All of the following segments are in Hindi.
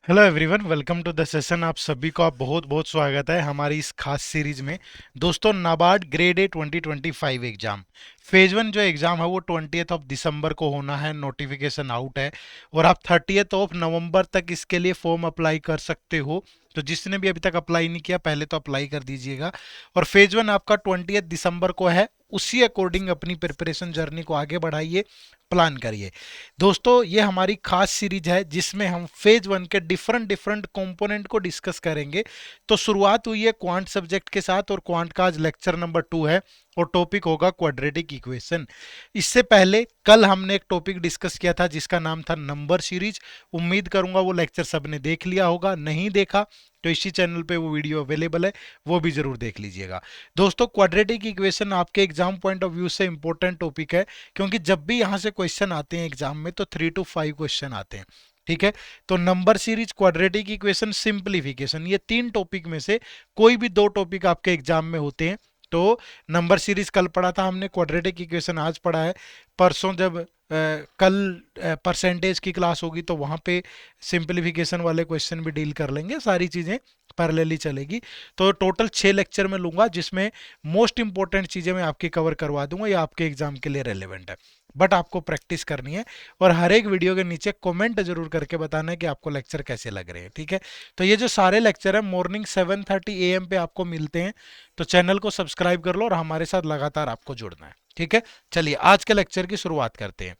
Hello everyone, welcome to the session. आप सभी को बहुत बहुत स्वागत है हमारी इस खास सीरीज में। दोस्तों, NABARD grade A 2025 exam phase one जो एग्जाम है वो 20th ऑफ दिसंबर को होना है। नोटिफिकेशन आउट है और आप 30th ऑफ नवंबर तक इसके लिए फॉर्म अप्लाई कर सकते हो। तो जिसने भी अभी तक अप्लाई नहीं किया पहले तो अप्लाई कर दीजिएगा। और फेज वन आपका 20th दिसंबर को है। उसी अकॉर्डिंग अपनी प्रिपरेशन जर्नी को आगे बढ़ाइए, प्लान करिए। दोस्तों, ये हमारी खास सीरीज है जिसमें हम फेज वन के डिफरेंट डिफरेंट कंपोनेंट को डिस्कस करेंगे। तो शुरुआत हुई है क्वांट सब्जेक्ट के साथ और क्वांट का आज लेक्चर नंबर 2 है और टॉपिक होगा क्वाड्रेटिक इक्वेशन। इससे पहले कल हमने एक टॉपिक डिस्कस किया था जिसका नाम था नंबर सीरीज। उम्मीद करूंगा वो लेक्चर सबने देख लिया होगा। नहीं देखा तो इसी चैनल पे वो वीडियो अवेलेबल है, वो भी जरूर देख लीजिएगा। दोस्तों, क्वाड्रेटिक इक्वेशन आपके एग्जाम पॉइंट ऑफ व्यू से इंपॉर्टेंट टॉपिक है, क्योंकि जब भी यहां से क्वेश्चन आते हैं एग्जाम में तो 3 to 5 क्वेश्चन आते हैं। ठीक है, तो number series, quadratic equation, simplification, ये तीन टॉपिक में से कोई भी दो टॉपिक आपके एग्जाम में होते हैं। तो नंबर सीरीज कल पढ़ा था हमने, क्वाड्रेटिक इक्वेशन आज पढ़ा है। परसों जब कल परसेंटेज की क्लास होगी तो वहां पे सिंप्लीफिकेशन वाले क्वेश्चन भी डील कर लेंगे। सारी चीजें पैरेलली चलेगी। तो टोटल 6 लेक्चर में लूंगा जिसमें मोस्ट इंपॉर्टेंट चीजें मैं आपकी कवर करवा दूंगा। ये आपके एग्जाम के लिए रेलेवेंट है, बट आपको प्रैक्टिस करनी है। और हर एक वीडियो के नीचे कमेंट जरूर करके बताना है कि आपको लेक्चर कैसे लग रहे हैं। ठीक है, तो ये जो सारे लेक्चर है मॉर्निंग 7:30 AM पे आपको मिलते हैं। तो चैनल को सब्सक्राइब कर लो और हमारे साथ लगातार आपको जुड़ना है। ठीक है, चलिए आज के लेक्चर की शुरुआत करते हैं।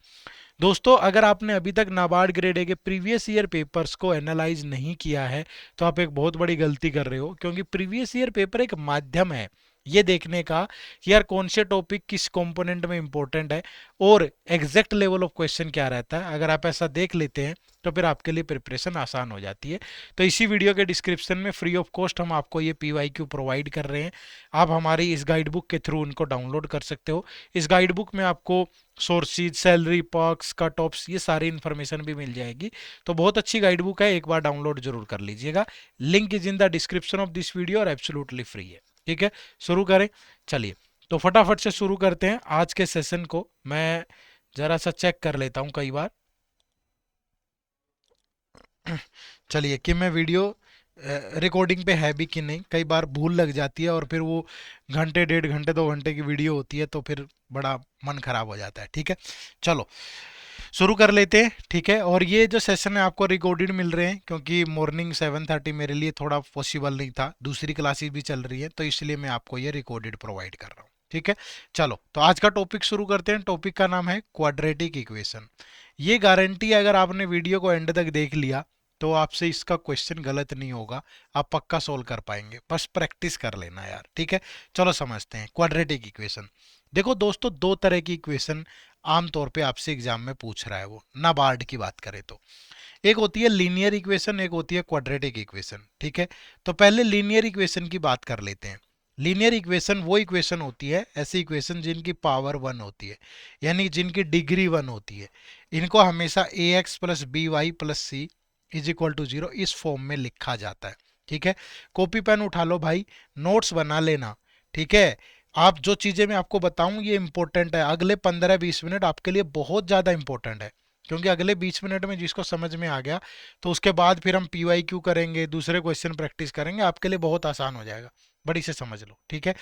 दोस्तों, अगर आपने अभी तक नाबार्ड ग्रेड ए के प्रीवियस ईयर पेपर्स को एनालाइज नहीं किया है तो आप एक बहुत बड़ी गलती कर रहे हो, क्योंकि प्रीवियस ईयर पेपर एक माध्यम है ये देखने का कि यार कौन से टॉपिक किस कंपोनेंट में इंपॉर्टेंट है और एग्जैक्ट लेवल ऑफ क्वेश्चन क्या रहता है। अगर आप ऐसा देख लेते हैं तो फिर आपके लिए प्रिपरेशन आसान हो जाती है। तो इसी वीडियो के डिस्क्रिप्शन में फ्री ऑफ कॉस्ट हम आपको ये PYQ प्रोवाइड कर रहे हैं। आप हमारी इस गाइड बुक के थ्रू उनको डाउनलोड कर सकते हो। इस गाइड बुक में आपको sources, salary, perks, cut offs, ये सारी इन्फॉर्मेशन भी मिल जाएगी। तो बहुत अच्छी गाइड बुक है, एक बार डाउनलोड जरूर कर लीजिएगा। Link is in the description of this video और एब्सोल्युटली फ्री है। ठीक है, शुरू करें। चलिए, तो फटाफट से शुरू करते हैं आज के सेशन को। मैं जरा सा चेक कर लेता हूं कई बार। चलिए कि मैं वीडियो रिकॉर्डिंग पे है भी कि नहीं। कई बार भूल लग जाती है और फिर वो घंटे, 1.5 घंटे, 2 घंटे की वीडियो होती है तो फिर बड़ा मन खराब हो जाता है। ठीक है, चलो शुरू कर लेते हैं। ठीक है, और ये जो सेशन है आपको रिकॉर्डेड मिल रहे हैं, क्योंकि मॉर्निंग 7:30 मेरे लिए थोड़ा पॉसिबल नहीं था, दूसरी क्लासेस भी चल रही है, तो इसलिए मैं आपको ये रिकॉर्डेड प्रोवाइड कर रहा हूँ। ठीक है, चलो तो आज का टॉपिक शुरू करते हैं। टॉपिक का नाम है क्वाड्रेटिक इक्वेशन। ये गारंटी है, अगर आपने वीडियो को एंड तक देख लिया तो आपसे इसका क्वेश्चन गलत नहीं होगा, आप पक्का सोल्व कर पाएंगे। बस प्रैक्टिस कर लेना यार। ठीक है, चलो समझते हैं क्वाड्रेटिक इक्वेशन। देखो दोस्तों, दो तरह की इक्वेशन आमतौर पे आपसे एग्जाम में पूछ रहा है, वो नाबार्ड की बात करें तो एक होती है लीनियर इक्वेशन, एक होती है क्वाड्रेटिक इक्वेशन। ठीक है, तो पहले लीनियर इक्वेशन की बात कर लेते हैं। लीनियर इक्वेशन वो इक्वेशन होती है, ऐसी इक्वेशन जिनकी पावर 1 होती है, यानी जिनकी डिग्री 1 होती है। इनको हमेशा ax plus B Y plus C is equal to 0 इस फॉर्म में लिखा जाता है। ठीक है, कॉपी पेन उठा लो भाई, नोट्स बना लेना। ठीक है, आप जो चीजें मैं आपको बताऊं ये इंपॉर्टेंट है, अगले 15-20 मिनट आपके लिए बहुत ज्यादा इंपॉर्टेंट है। क्योंकि अगले 20 मिनट में जिसको समझ में आ गया तो उसके बाद फिर हम PYQ करेंगे, दूसरे क्वेश्चन प्रैक्टिस करेंगे, आपके लिए बहुत आसान हो जाएगा। बड़ी से समझ लो। ठीक है,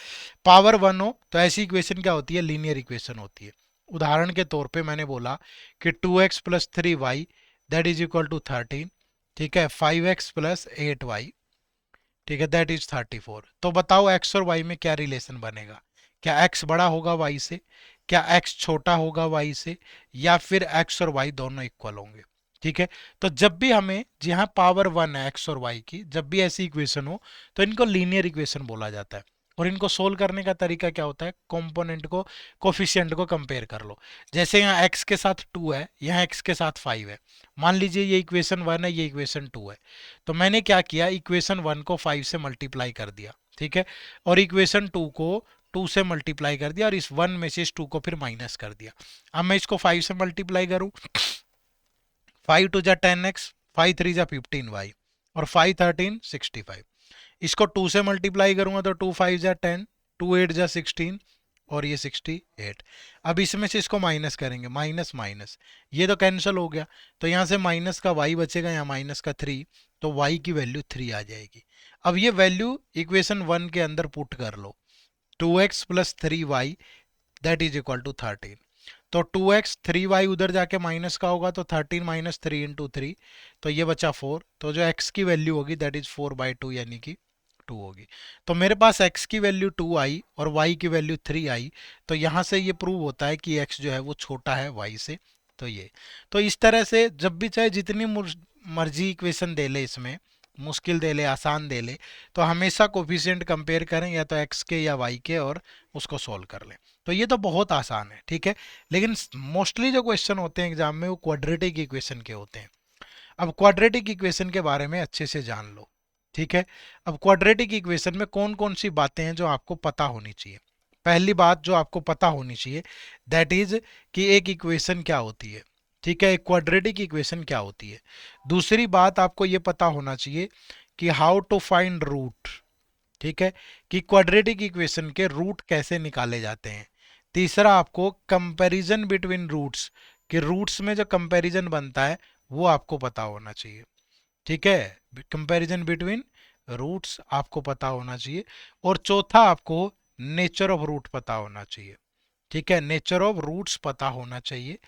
पावर 1 हो तो ऐसी इक्वेशन क्या होती है, लीनियर इक्वेशन होती है। उदाहरण के तौर पे मैंने बोला कि 2x plus 3y that is equal to 13। ठीक है, 5x प्लस 8y, ठीक है, दैट इज 34। तो बताओ x और y में क्या रिलेशन बनेगा। क्या x बड़ा होगा y से, क्या x छोटा होगा y से, या फिर x और y दोनों इक्वल होंगे। ठीक है, तो जब भी हमें, जी हाँ, पावर 1 है x और y की, जब भी ऐसी इक्वेशन हो तो इनको लीनियर इक्वेशन बोला जाता है। और इनको सोल्व करने का तरीका क्या होता है, कंपोनेंट को, कोफिशिएंट को कंपेयर कर लो। जैसे यहाँ x के साथ 2 है, यहाँ x के साथ 5 है। मान लीजिए ये इक्वेशन 1 है, ये इक्वेशन 2 है। तो मैंने क्या किया, इक्वेशन 1 को 5 से मल्टीप्लाई कर दिया। ठीक है, और इक्वेशन 2 को 2 से मल्टीप्लाई कर दिया, और इस 1 में से इस 2 को फिर माइनस कर दिया। अब मैं इसको 5 से मल्टीप्लाई करूं, 5 2 जा 10x, 5 3 जा 15y, और 5 13 65। इसको 2 से मल्टीप्लाई करूंगा तो 2 5 जा 10, 2 8 जा 16, और ये 68। अब इसमें से इसको माइनस करेंगे, माइनस माइनस, ये तो कैंसिल हो गया, तो यहाँ से माइनस का y बचेगा, यहाँ माइनस का 3, तो y की वैल्यू 3 आ जाएगी। अब ये वैल्यू इक्वेशन 1 के अंदर पुट कर लो, 2x plus 3y that is equal to 13। तो 2x 3y उधर जाके माइनस का होगा, तो 13 माइनस 3 इंटू 3, तो ये बचा 4, तो जो x की वैल्यू होगी दैट इज 4/2 यानी कि 2 होगी। तो मेरे पास x की वैल्यू 2 आई और y की वैल्यू 3 आई, तो यहाँ से ये प्रूव होता है कि x जो है वो छोटा है y से। तो ये, तो इस तरह से जब भी चाहे जितनी मर्जी इक्वेशन दे ले, इसमें मुश्किल दे ले आसान दे ले, तो हमेशा कोफिशिएंट कंपेयर करें या तो x के या y के और उसको सॉल्व कर लें। तो ये तो बहुत आसान है, ठीक है। लेकिन मोस्टली जो क्वेश्चन होते हैं एग्जाम में वो क्वाड्रेटिक इक्वेशन के होते हैं। अब क्वाड्रेटिक इक्वेशन के बारे में अच्छे से जान लो, ठीक है। अब क्वाड्रेटिक इक्वेशन में कौन कौन सी बातें हैं जो आपको पता होनी चाहिए। पहली बात जो आपको पता होनी चाहिए दैट इज कि एक इक्वेशन क्या होती है, ठीक है, एक क्वाड्रेटिक इक्वेशन क्या होती है। दूसरी बात आपको ये पता होना चाहिए कि हाउ टू फाइंड रूट, ठीक है, कि क्वाड्रेटिक इक्वेशन के रूट कैसे निकाले जाते हैं। तीसरा आपको कंपैरिजन बिटवीन रूट्स, कि रूट्स में जो कंपैरिजन बनता है वो आपको पता होना चाहिए, ठीक है, कंपैरिजन बिटवीन रूट्स आपको पता होना चाहिए। और चौथा आपको नेचर ऑफ रूट पता होना चाहिए, ठीक है, नेचर ऑफ रूट्स पता होना चाहिए।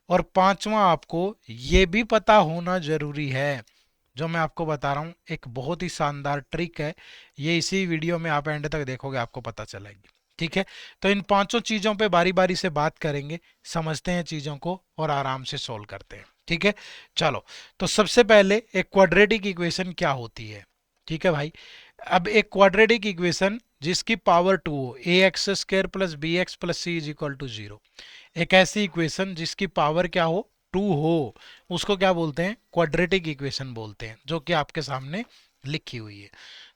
और पांचवा आपको ये भी पता होना जरूरी है, जो मैं आपको बता रहा हूं एक बहुत ही शानदार ट्रिक है, ये इसी वीडियो में आप एंड तक देखोगे आपको पता चलेगी, ठीक है। तो इन पांचों चीजों पे बारी बारी से बात करेंगे, समझते हैं चीजों को और आराम से सोल्व करते हैं, ठीक है। चलो, तो सबसे पहले एक क्वाड्रेटिक इक्वेशन क्या होती है, ठीक है भाई। अब एक क्वाड्रेटिक इक्वेशन जिसकी पावर 2 हो, A X square plus B X plus C is equal to 0, एक ऐसी इक्वेशन जिसकी पावर क्या हो, 2 हो, उसको क्या बोलते हैं, क्वाड्रेटिक इक्वेशन बोलते हैं, जो कि आपके सामने लिखी हुई है।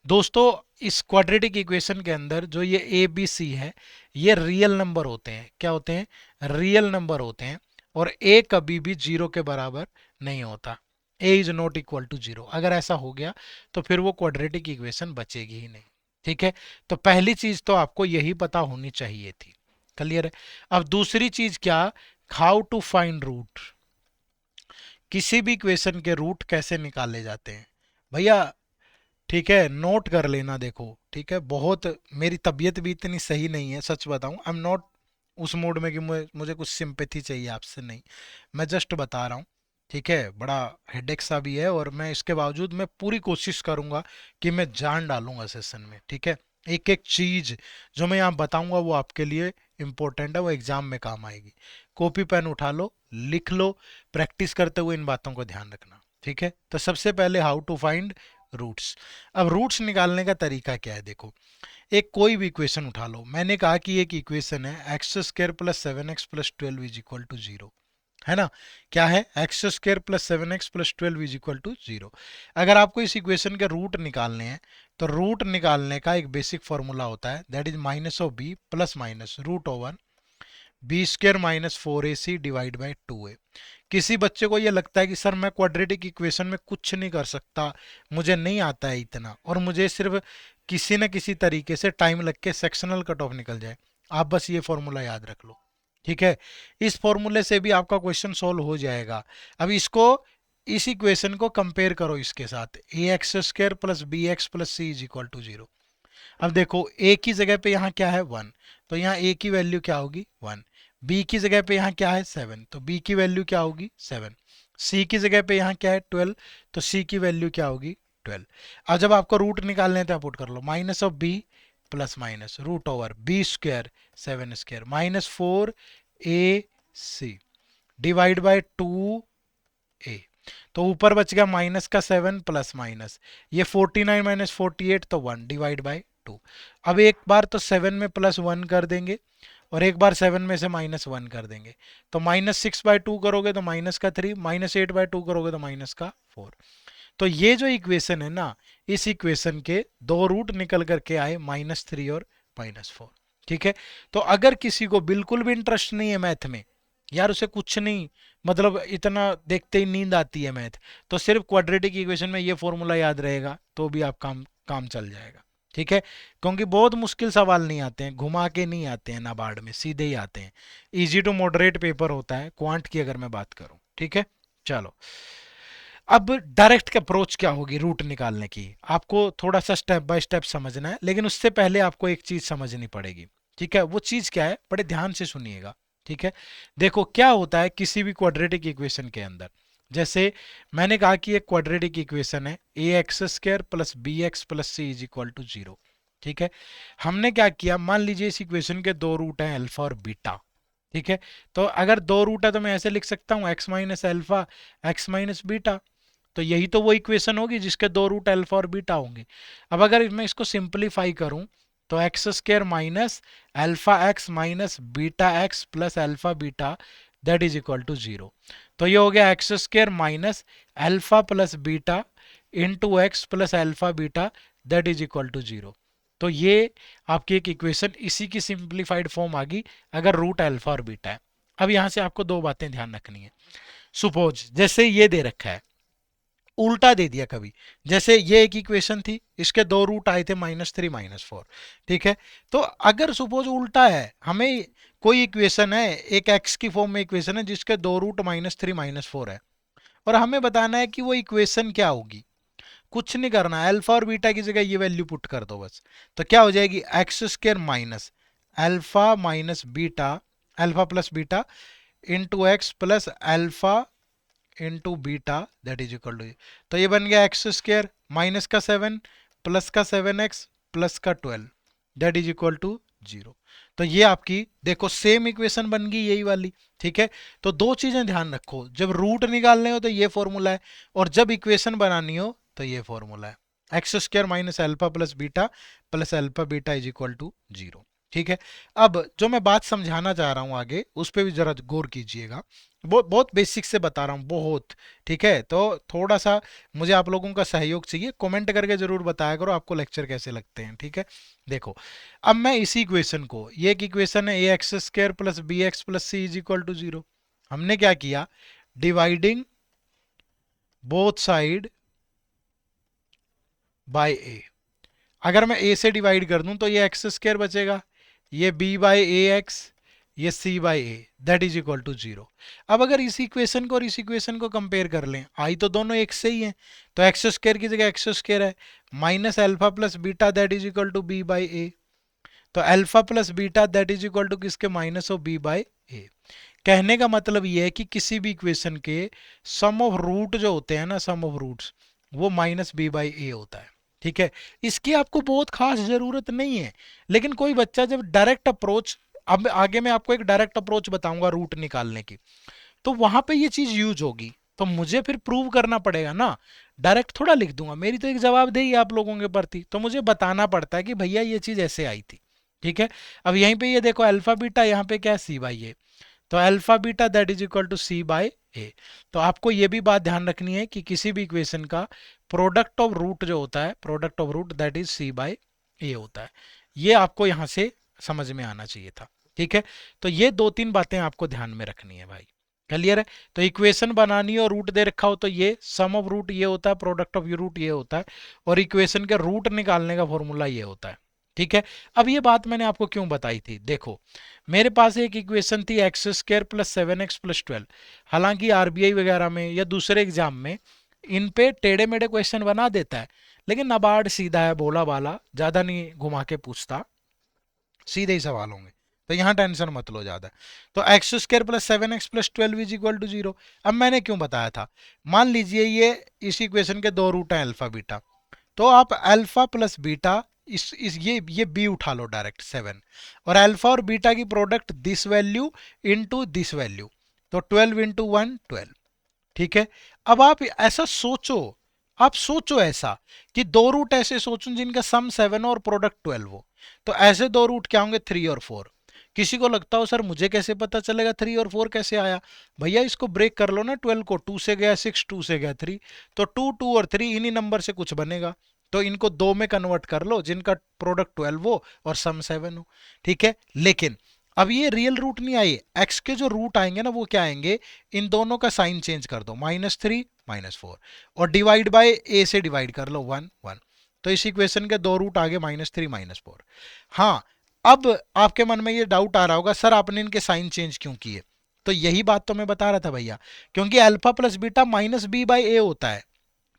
दोस्तों इस क्वाड्रेटिक इक्वेशन के अंदर जो ये ए बी सी है, ये रियल नंबर होते हैं। क्या होते हैं, रियल नंबर होते हैं। और ए कभी भी 0 के बराबर नहीं होता, ए इज नॉट इक्वल टू 0। अगर ऐसा हो गया तो फिर वो क्वाड्रेटिक इक्वेशन बचेगी ही नहीं, ठीक है। तो पहली चीज तो आपको यही पता होनी चाहिए थी, क्लियर है। अब दूसरी चीज क्या, हाउ टू फाइंड रूट, किसी भी इक्वेशन के रूट कैसे निकाले जाते हैं भैया, ठीक है, नोट कर लेना। देखो ठीक है, बहुत मेरी तबीयत भी इतनी सही नहीं है, सच बताऊं, आई एम नॉट उस मूड में कि मुझे कुछ सिंपैथी चाहिए आपसे, नहीं, मैं जस्ट बता रहा हूँ, ठीक है। बड़ा हेडेक सा भी है और मैं इसके बावजूद मैं पूरी कोशिश करूंगा कि मैं जान डालूंगा सेशन में, ठीक है। एक एक चीज जो मैं यहाँ बताऊंगा वो आपके लिए इंपॉर्टेंट है, वो एग्जाम में काम आएगी। कॉपी पेन उठा लो, लिख लो, प्रैक्टिस करते हुए इन बातों को ध्यान रखना, ठीक है। तो सबसे पहले हाउ टू फाइंड रूट्स। अब रूट्स निकालने का तरीका क्या है, देखो, एक कोई भी इक्वेशन उठा लो, मैंने कहा कि एक इक्वेशन है x square plus 7x plus 12 is equal to 0, है ना। क्या है, x square plus 7x plus 12 is equal to 0। अगर आपको इस इक्वेशन के रूट निकालने हैं तो रूट निकालने का एक बेसिक फॉर्मूला होता है that is minus of B plus minus root over b square minus 4ac divide by 2a। किसी बच्चे को ये लगता है कि सर मैं क्वाड्रेटिक इक्वेशन में कुछ नहीं कर सकता, मुझे नहीं आता है इतना, और मुझे सिर्फ किसी न किसी तरीके से टाइम लग के सेक्शनल कट ऑफ निकल जाए। आप बस ये फॉर्मूला याद रख लो, ठीक है। इस फॉर्मूले से भी आपका क्वेश्चन सॉल्व हो जाएगा। अब इसको, इस इक्वेशन को कंपेयर करो इसके साथ, A X square plus B X plus C is equal to 0। अब देखो ए की जगह पे यहाँ क्या है 1, तो यहाँ ए की वैल्यू क्या होगी 1। बी की जगह पे यहाँ क्या है 7, तो बी की वैल्यू क्या होगी 7। सी की जगह पे यहाँ क्या है 12, तो सी की वैल्यू क्या होगी 12। अब जब आपको रूट निकालने हैं तो पुट कर लो minus of B plus minus root over B square 7 square minus 4ac divide by 2a। तो ऊपर बच गया माइनस का 7 प्लस माइनस, ये 49 माइनस 48 तो 1 डिवाइड बाई 2। अब एक बार तो 7 में प्लस 1 कर देंगे और एक बार 7 में से माइनस 1 कर देंगे, तो -6/2 करोगे तो माइनस का 3, -8/2 करोगे तो माइनस का 4। तो ये जो इक्वेशन है ना, इस इक्वेशन के दो रूट निकल करके आए -3 और -4, ठीक है। तो अगर किसी को बिल्कुल भी इंटरेस्ट नहीं है मैथ में, यार उसे कुछ नहीं, मतलब इतना देखते ही नींद आती है मैथ, तो सिर्फ क्वाड्रेटिक इक्वेशन में ये फॉर्मूला याद रहेगा तो भी आप काम काम चल जाएगा, ठीक है, क्योंकि बहुत मुश्किल सवाल नहीं आते हैं, घुमा के नहीं आते हैं नाबार्ड में, सीधे ही आते हैं। इजी टू मॉडरेट पेपर होता है क्वांट की अगर मैं बात करूं। ठीक है, चलो अब डायरेक्ट अप्रोच क्या होगी रूट निकालने की, आपको थोड़ा सा स्टेप बाय स्टेप समझना है, लेकिन उससे पहले आपको एक चीज समझनी पड़ेगी। ठीक है, वो चीज क्या है, बड़े ध्यान से सुनिएगा। ठीक है, देखो क्या होता है किसी भी क्वाड्रेटिक इक्वेशन के अंदर, जैसे मैंने कहा कि एक क्वाड्रेटिक इक्वेशन है A X square plus B X plus C is equal to zero. ठीक है, हमने क्या किया, मान लीजिए इस इक्वेशन के दो रूट हैं अल्फा और बीटा। ठीक है, तो अगर दो रूट है तो मैं ऐसे लिख सकता हूं x minus alpha x minus beta. तो यही तो वो इक्वेशन होगी जिसके दो रूट अल्फा और बीटा होंगे। अब अगर मैं इसको सिंपलीफाई करूं तो x square minus alpha x minus beta x plus alpha beta that is equal to zero. तो ये हो गया x square minus alpha plus beta into x plus alpha beta that is equal to zero. तो ये आपकी एक इक्वेशन इसी की सिंप्लीफाइड फॉर्म आ गई अगर रूट अल्फा और बीटा है। अब यहां से आपको दो बातें ध्यान रखनी है। सुपोज जैसे ये दे रखा है, उल्टा दे दिया कभी, जैसे ये एक इक्वेशन थी, इसके दो रूट आए थे -3 -4। ठीक है, तो अगर सपोज उल्टा है, हमें कोई इक्वेशन है, एक एक्स की फॉर्म में इक्वेशन है जिसके दो रूट -3 -4 है, और हमें बताना है कि वो इक्वेशन क्या होगी। कुछ नहीं करना, अल्फा और बीटा की जगह ये वैल्यू पुट कर दो बस। तो क्या हो जाएगी, x square minus alpha minus beta, alpha plus beta into x plus alpha into beta that is equal to, तो ये बन गया एक्स स्क्र माइनस का 7 प्लस का 7x प्लस का 12 that is equal to zero. तो ये आपकी देखो सेम इक्वेशन बन गई यही वाली। ठीक है, तो दो चीजें ध्यान रखो, जब रूट निकालने हो तो ये फॉर्मूला है, और जब इक्वेशन बनानी हो तो ये फॉर्मूला है, x square minus alpha plus alpha beta is equal to zero. ठीक है, अब जो मैं बात समझाना चाह रहा हूं आगे उस पर भी जरा गौर कीजिएगा, बहुत बेसिक से बता रहा हूँ बहुत। ठीक है, तो थोड़ा सा मुझे आप लोगों का सहयोग चाहिए, कमेंट करके जरूर बताया करो आपको लेक्चर कैसे लगते हैं। ठीक है, देखो अब मैं इसी इक्वेशन को, ये एक इक्वेशन है A X square plus B X plus C is equal to zero, हमने क्या किया, dividing both side by A. अगर मैं ए से डिवाइड कर दूं तो ये एक्स स्क्र बचेगा, ये बी बाई ए एक्स, ये C by A that is equal to zero. अब अगर इस इक्वेशन को और इस इक्वेशन को कंपेयर कर लें, आई तो दोनों एक से ही हैं, तो एक्स स्क्र की जगह एक्स स्क्र है, minus alpha plus beta that is equal to B by A. तो alpha plus beta that is equal to किसके, minus of B by A. कहने का मतलब ये है कि किसी भी इक्वेशन के सम ऑफ रूट जो होते हैं ना, सम ऑफ रूट्स, वो माइनस बी बाई ए होता है। ठीक है, इसकी आपको बहुत खास जरूरत नहीं है, लेकिन कोई बच्चा जब डायरेक्ट अप्रोच, अब आगे मैं आपको एक डायरेक्ट अप्रोच बताऊंगा रूट निकालने की, तो वहां पे ये चीज यूज होगी, तो मुझे फिर प्रूव करना पड़ेगा ना, डायरेक्ट थोड़ा लिख दूंगा, मेरी तो एक जवाबदेही आप लोगों के प्रति, तो मुझे बताना पड़ता है कि भैया ये चीज ऐसे आई थी। ठीक है, अब यहीं पे ये देखो अल्फा बीटा, यहाँ पे क्या है सी बाई ए, तो alpha beta that is equal to C by A. तो आपको ये भी बात ध्यान रखनी है कि किसी भी इक्वेशन का प्रोडक्ट ऑफ रूट जो होता है, product of root that is C by A होता है। ये आपको यहां से समझ में आना चाहिए था। ठीक है, तो ये दो तीन बातें आपको ध्यान में रखनी है भाई, क्लियर है। तो इक्वेशन बनानी हो, रूट दे रखा हो, तो ये सम ऑफ रूट ये होता है, प्रोडक्ट ऑफ रूट ये होता है, और इक्वेशन के रूट निकालने का फॉर्मूला ये होता है। ठीक है, अब ये बात मैंने आपको क्यों बताई थी, देखो मेरे पास एक इक्वेशन थी x square plus 7x plus 12, हालांकि आरबीआई वगैरह में या दूसरे एग्जाम में इन पे टेढ़े मेढ़े क्वेश्चन बना देता है, लेकिन नाबार्ड सीधा है, भोला वाला, ज्यादा नहीं घुमा के पूछता, सीधे ही सवाल होंगे, तो यहां टेंशन मत लो ज्यादा। तो x square plus 7x plus 12 is equal to zero. अब मैंने क्यों बताया था, मान लीजिए ये इस इक्वेशन के दो रूट हैं अल्फा बीटा, तो आप अल्फा प्लस बीटा इस ये बी उठा लो डायरेक्ट 7, और अल्फा और बीटा की product this value into this value, तो 12 इंटू 1 12। ठीक है, अब आप ऐसा सोचो, आप सोचो ऐसा कि दो रूट ऐसे सोचो जिनका सम 7 और प्रोडक्ट 12 हो, तो ऐसे दो रूट क्या होंगे, 3 और 4। किसी को लगता हो सर मुझे कैसे पता चलेगा 3 और 4 कैसे आया, भैया इसको ब्रेक कर लो ना, 12 को 2 से गया 6, 2 से गया 3, तो 2 2 और 3 इन्हीं नंबर से कुछ बनेगा, तो इनको दो में कन्वर्ट कर लो जिनका प्रोडक्ट 12 हो और सम 7 हो। ठीक है, लेकिन अब ये रियल रूट नहीं आए, एक्स के जो रूट आएंगे ना वो क्या आएंगे, इन दोनों का साइन चेंज कर दो, -3 -4, और डिवाइड बाय ए से डिवाइड कर लो 1 1, तो इस इक्वेशन के दो रूट आगे -3 -4। हाँ, अब आपके मन में ये डाउट आ रहा होगा, सर आपने इनके साइन चेंज क्यों किए? तो यही बात तो मैं बता रहा था भैया, क्योंकि अल्फा प्लस बीटा -b/a होता है,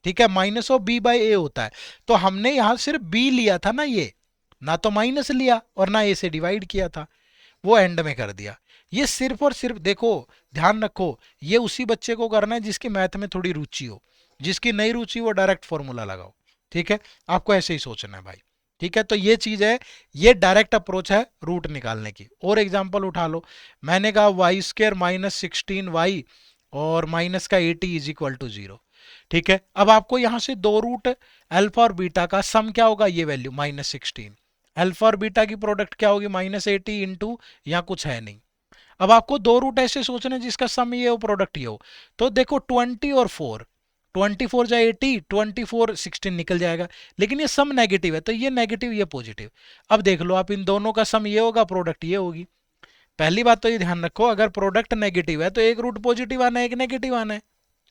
ठीक है, माइनस ऑफ b/a होता है। तो हमने यहां सिर्फ b लिया था ना, ये ना तो माइनस लिया और ना a से डिवाइड किया था, वो एंड में कर दिया। ये सिर्फ और सिर्फ देखो, ध्यान रखो, ये उसी बच्चे को करना है जिसकी मैथ में थोड़ी रुचि हो, जिसकी नहीं रुचि वो डायरेक्ट फॉर्मूला लगाओ, ठीक है, आपको ऐसे ही सोचना है भाई, ठीक है। तो ये चीज है, ये डायरेक्ट अप्रोच है रूट निकालने की। और एग्जांपल उठा लो, मैंने कहा y² -16y और माइनस का 80 इज इक्वल टू 0, ठीक है। अब आपको यहां से दो रूट अल्फा और बीटा का सम क्या होगा, ये वैल्यू -16, अल्फा और बीटा की प्रोडक्ट क्या होगी -80 इंटू, यहाँ कुछ है नहीं। अब आपको दो रूट ऐसे सोचने जिसका सम ये हो प्रोडक्ट ये हो, तो देखो 20 और 4, 24 जाए 80, 24 16 निकल जाएगा, लेकिन ये सम नेगेटिव है तो ये नेगेटिव ये पॉजिटिव। अब देख लो आप, इन दोनों का सम ये होगा, प्रोडक्ट ये होगी। पहली बात तो ये ध्यान रखो, अगर प्रोडक्ट नेगेटिव है तो एक रूट पॉजिटिव आना है, एक नेगेटिव आना है,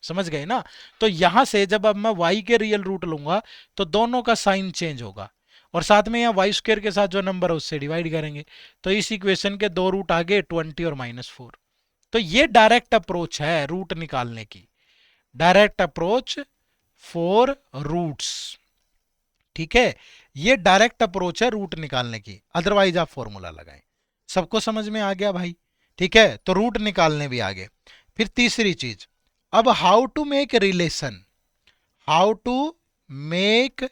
समझ गए ना। तो यहां से जब अब मैं y के रियल रूट लूंगा तो दोनों का साइन चेंज होगा, और साथ में यहाँ y² के साथ जो नंबर है उससे डिवाइड करेंगे, तो इस इक्वेशन के दो रूट आगे 20 और -4। तो ये डायरेक्ट अप्रोच है रूट निकालने की, डायरेक्ट अप्रोच फॉर रूट्स, ठीक है, ये डायरेक्ट अप्रोच है रूट निकालने की, अदरवाइज आप फॉर्मूला लगाएं। सबको समझ में आ गया भाई, ठीक है, तो रूट निकालने भी आ गए। फिर तीसरी चीज, अब how to make relation, how to make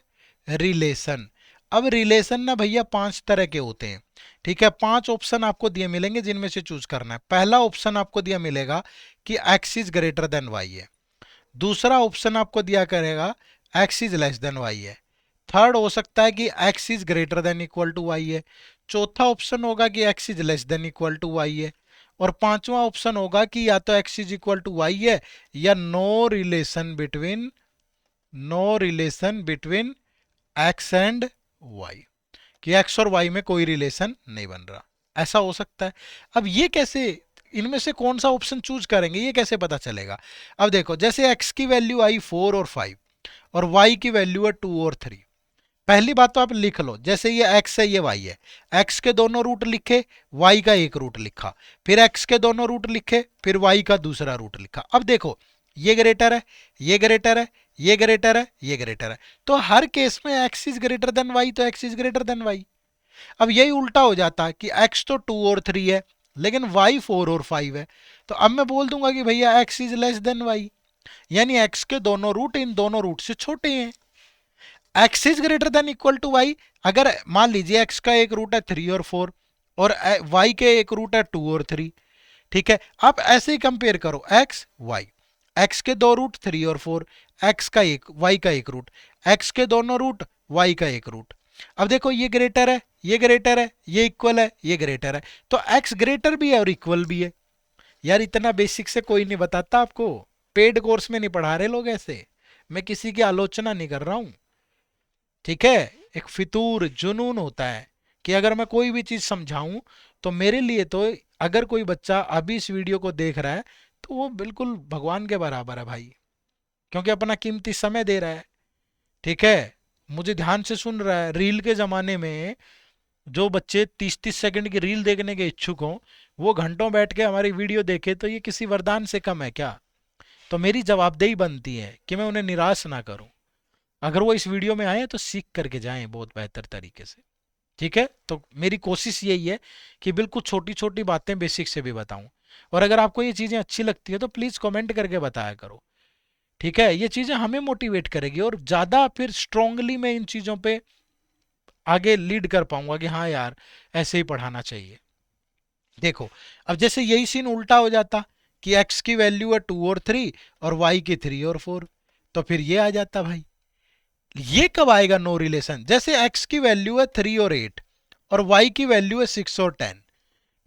relation. अब रिलेशन ना भैया पांच तरह के होते हैं, ठीक है, पांच ऑप्शन आपको दिए मिलेंगे जिनमें से चूज करना है। पहला ऑप्शन आपको दिया मिलेगा कि x is greater than y है, दूसरा ऑप्शन आपको दिया करेगा x is less than y है, थर्ड हो सकता है कि x is greater than equal to y है, चौथा ऑप्शन होगा कि x is less than equal to y है, और पांचवा ऑप्शन होगा कि या तो x is equal to y है या no relation between x and y, कि x और y में कोई रिलेशन नहीं बन रहा, ऐसा हो सकता है। अब ये कैसे, इनमें से कौन सा ऑप्शन चूज करेंगे ये कैसे पता चलेगा? अब देखो, जैसे x की वैल्यू आई 4 और 5 और y की वैल्यू है 2 और 3। पहली बात तो आप लिख लो, जैसे ये x है ये y है, x के दोनों रूट लिखे, y का एक रूट लिखा, फिर x के दोनों रूट लिखे, फिर y का दूसरा रूट लिखा। अब देखो, ये ग्रेटर है, ये ग्रेटर है, ये ग्रेटर है, ये ग्रेटर है, तो हर केस में x is greater than y, तो x is greater than y। अब यही उल्टा हो जाता कि x तो 2 और 3 है लेकिन y 4 और 5 है, तो अब मैं बोल दूंगा कि भैया x is less than y, यानी x के दोनों रूट इन दोनों रूट से छोटे हैं। x is greater than equal to y, अगर मान लीजिए x का एक रूट है 3 और 4 और y के एक रूट है 2 और 3, ठीक है, आप ऐसे ही कंपेयर करो x y, x के दो रूट 3 और 4, x का एक y का एक रूट, x के दोनों रूट y का एक रूट। अब देखो, ये ग्रेटर है, ये ग्रेटर है, ये इक्वल है, ये ग्रेटर है, तो x ग्रेटर भी है और इक्वल भी है। यार इतना बेसिक से कोई नहीं बताता आपको, पेड कोर्स में नहीं पढ़ा रहे लोग ऐसे, मैं किसी की आलोचना नहीं कर रहा हूं, ठीक है। एक फितूर जुनून होता है कि अगर मैं कोई भी चीज समझाऊं तो मेरे लिए तो, अगर कोई बच्चा अभी इस वीडियो को देख रहा है तो वो बिल्कुल भगवान के बराबर है भाई, क्योंकि अपना कीमती समय दे रहा है, ठीक है, मुझे ध्यान से सुन रहा है। रील के जमाने में जो बच्चे 30-30 सेकंड की रील देखने के इच्छुक हों, वो घंटों बैठ के हमारी वीडियो देखे, तो ये किसी वरदान से कम है क्या? तो मेरी जवाबदेही बनती है कि मैं उन्हें निराश ना करूं। अगर वो इस वीडियो में आए तो सीख करके जाएं बहुत बेहतर तरीके से, ठीक है। तो मेरी कोशिश यही है कि बिल्कुल छोटी छोटी बातें बेसिक से भी बताऊं, और अगर आपको ये चीज़ें अच्छी लगती है तो प्लीज़ कमेंट करके बताया करो, ठीक है। ये चीज़ें हमें मोटिवेट करेगी और ज़्यादा फिर स्ट्रांगली मैं इन चीज़ों पे आगे लीड कर पाऊंगा कि हाँ यार ऐसे ही पढ़ाना चाहिए। देखो, अब जैसे यही सीन उल्टा हो जाता कि x की वैल्यू है 2 और 3 और y की 3 और 4, तो फिर ये आ जाता भाई। ये कब आएगा नो रिलेशन? जैसे x की वैल्यू है 3 और 8 और y की वैल्यू है 6 और 10,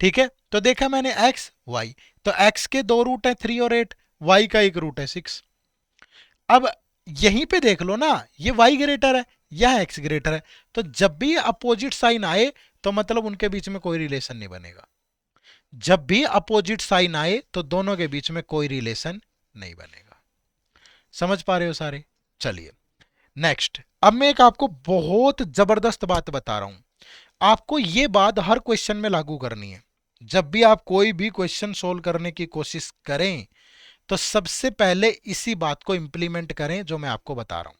ठीक है, तो देखा मैंने x y, तो x के दो रूट है 3 और 8, y का एक रूट है 6। अब यहीं पे देख लो ना, ये y ग्रेटर है या x ग्रेटर है, तो जब भी अपोजिट साइन आए तो मतलब उनके बीच में कोई रिलेशन नहीं बनेगा। जब भी अपोजिट साइन आए तो दोनों के बीच में कोई रिलेशन नहीं बनेगा। समझ पा रहे हो सारे? चलिए नेक्स्ट, अब मैं एक आपको बहुत जबरदस्त बात बता रहा हूं, आपको ये बात हर क्वेश्चन में लागू करनी है। जब भी आप कोई भी क्वेश्चन सोल्व करने की कोशिश करें तो सबसे पहले इसी बात को इंप्लीमेंट करें जो मैं आपको बता रहा हूं।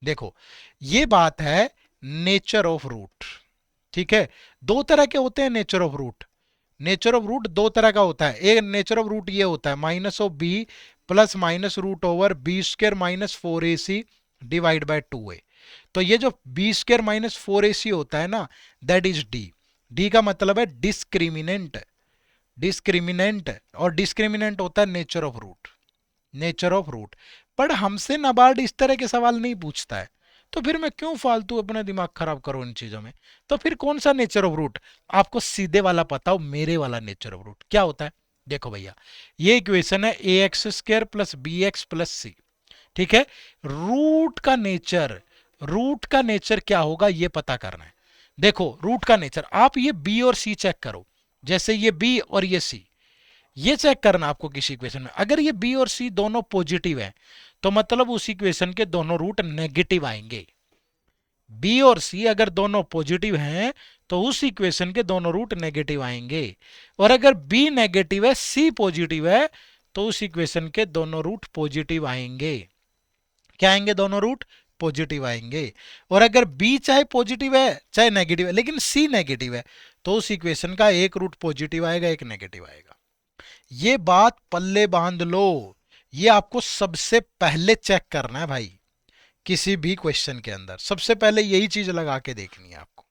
देखो, ये बात है नेचर ऑफ रूट। ठीक है, दो तरह के होते हैं nature of root. Nature of root दो तरह का होता है। एक नेचर ऑफ रूट ये होता है minus of B plus minus root over b square minus 4ac divide by 2a। तो ये जो बी स्क्र माइनस 4ac होता है ना, दैट इज डी। डी का मतलब है डिस्क्रिमिनेंट। डिस्क्रिमिनेंट, और डिस्क्रिमिनेंट होता है nature of root. Nature of root. पर हमसे नाबार्ड इस तरह के सवाल नहीं पूछता है, तो फिर मैं क्यों फालतू अपना दिमाग खराब करूं इन चीजों में। तो फिर कौन सा नेचर ऑफ रूट, आपको सीधे वाला पता हो, मेरे वाला नेचर ऑफ रूट क्या होता है। देखो भैया, ये इक्वेशन है A X square plus B X plus C. ठीक है, रूट का नेचर, रूट का नेचर क्या होगा ये पता करना है। देखो रूट का नेचर, आप ये बी और सी चेक करो। जैसे ये बी और ये सी, ये चेक करना आपको किसी इक्वेशन में। अगर ये बी और सी दोनों पॉजिटिव हैं तो मतलब उस इक्वेशन के दोनों रूट नेगेटिव आएंगे। बी और सी अगर दोनों पॉजिटिव हैं तो उस इक्वेशन के दोनों रूट नेगेटिव आएंगे। और अगर बी नेगेटिव है सी पॉजिटिव है तो उस इक्वेशन के दोनों रूट पॉजिटिव आएंगे। क्या आएंगे? दोनों रूट पॉजिटिव आएंगे। और अगर बी चाहे पॉजिटिव है चाहे नेगेटिव है लेकिन सी नेगेटिव है तो उस इक्वेशन का एक रूट पॉजिटिव आएगा एक नेगेटिव आएगा। ये बात पल्ले बांध लो। ये आपको सबसे पहले चेक करना है भाई, किसी भी क्वेश्चन के अंदर सबसे पहले यही चीज लगा के देखनी है आपको।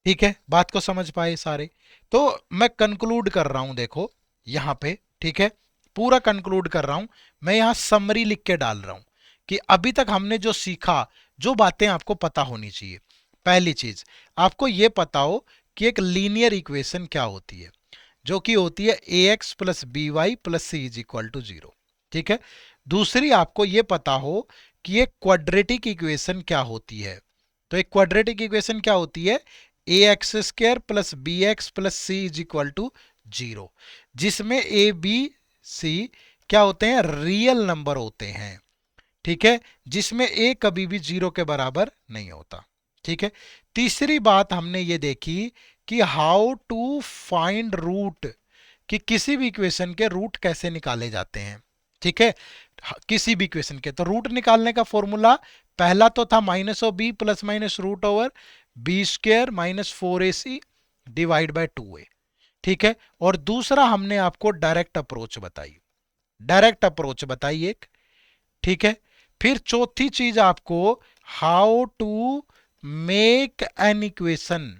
ठीक है, बात को समझ पाए सारे? तो मैं कंक्लूड कर रहा हूं, देखो यहां पे। ठीक है, पूरा कंक्लूड कर रहा हूं। मैं यहां समरी लिख के डाल रहा हूं कि अभी तक हमने जो सीखा, जो बातें आपको पता होनी चाहिए। पहली चीज, आपको यह पता हो कि एक लीनियर इक्वेशन क्या होती है, जो कि होती है A X plus B Y plus C is equal to 0। ठीक है, दूसरी आपको यह पता हो कि एक क्वाड्रेटिक इक्वेशन क्या होती है। तो एक क्वाड्रेटिक इक्वेशन क्या होती है? A X square plus B X plus C is equal to 0, जिसमें ए बी सी क्या होते हैं? रियल नंबर होते हैं। ठीक है, जिसमें ए कभी भी 0 के बराबर नहीं होता। ठीक है, तीसरी बात हमने ये देखी कि हाउ टू फाइंड रूट, कि किसी भी इक्वेशन के रूट कैसे निकाले जाते हैं। ठीक है, किसी भी इक्वेशन के तो रूट निकालने का फॉर्मूला पहला तो था minus of B plus minus root over b square minus 4ac divide by 2a। ठीक है, और दूसरा हमने आपको डायरेक्ट अप्रोच बताई, डायरेक्ट अप्रोच बताई एक। ठीक है, फिर चौथी चीज आपको how to make an equation.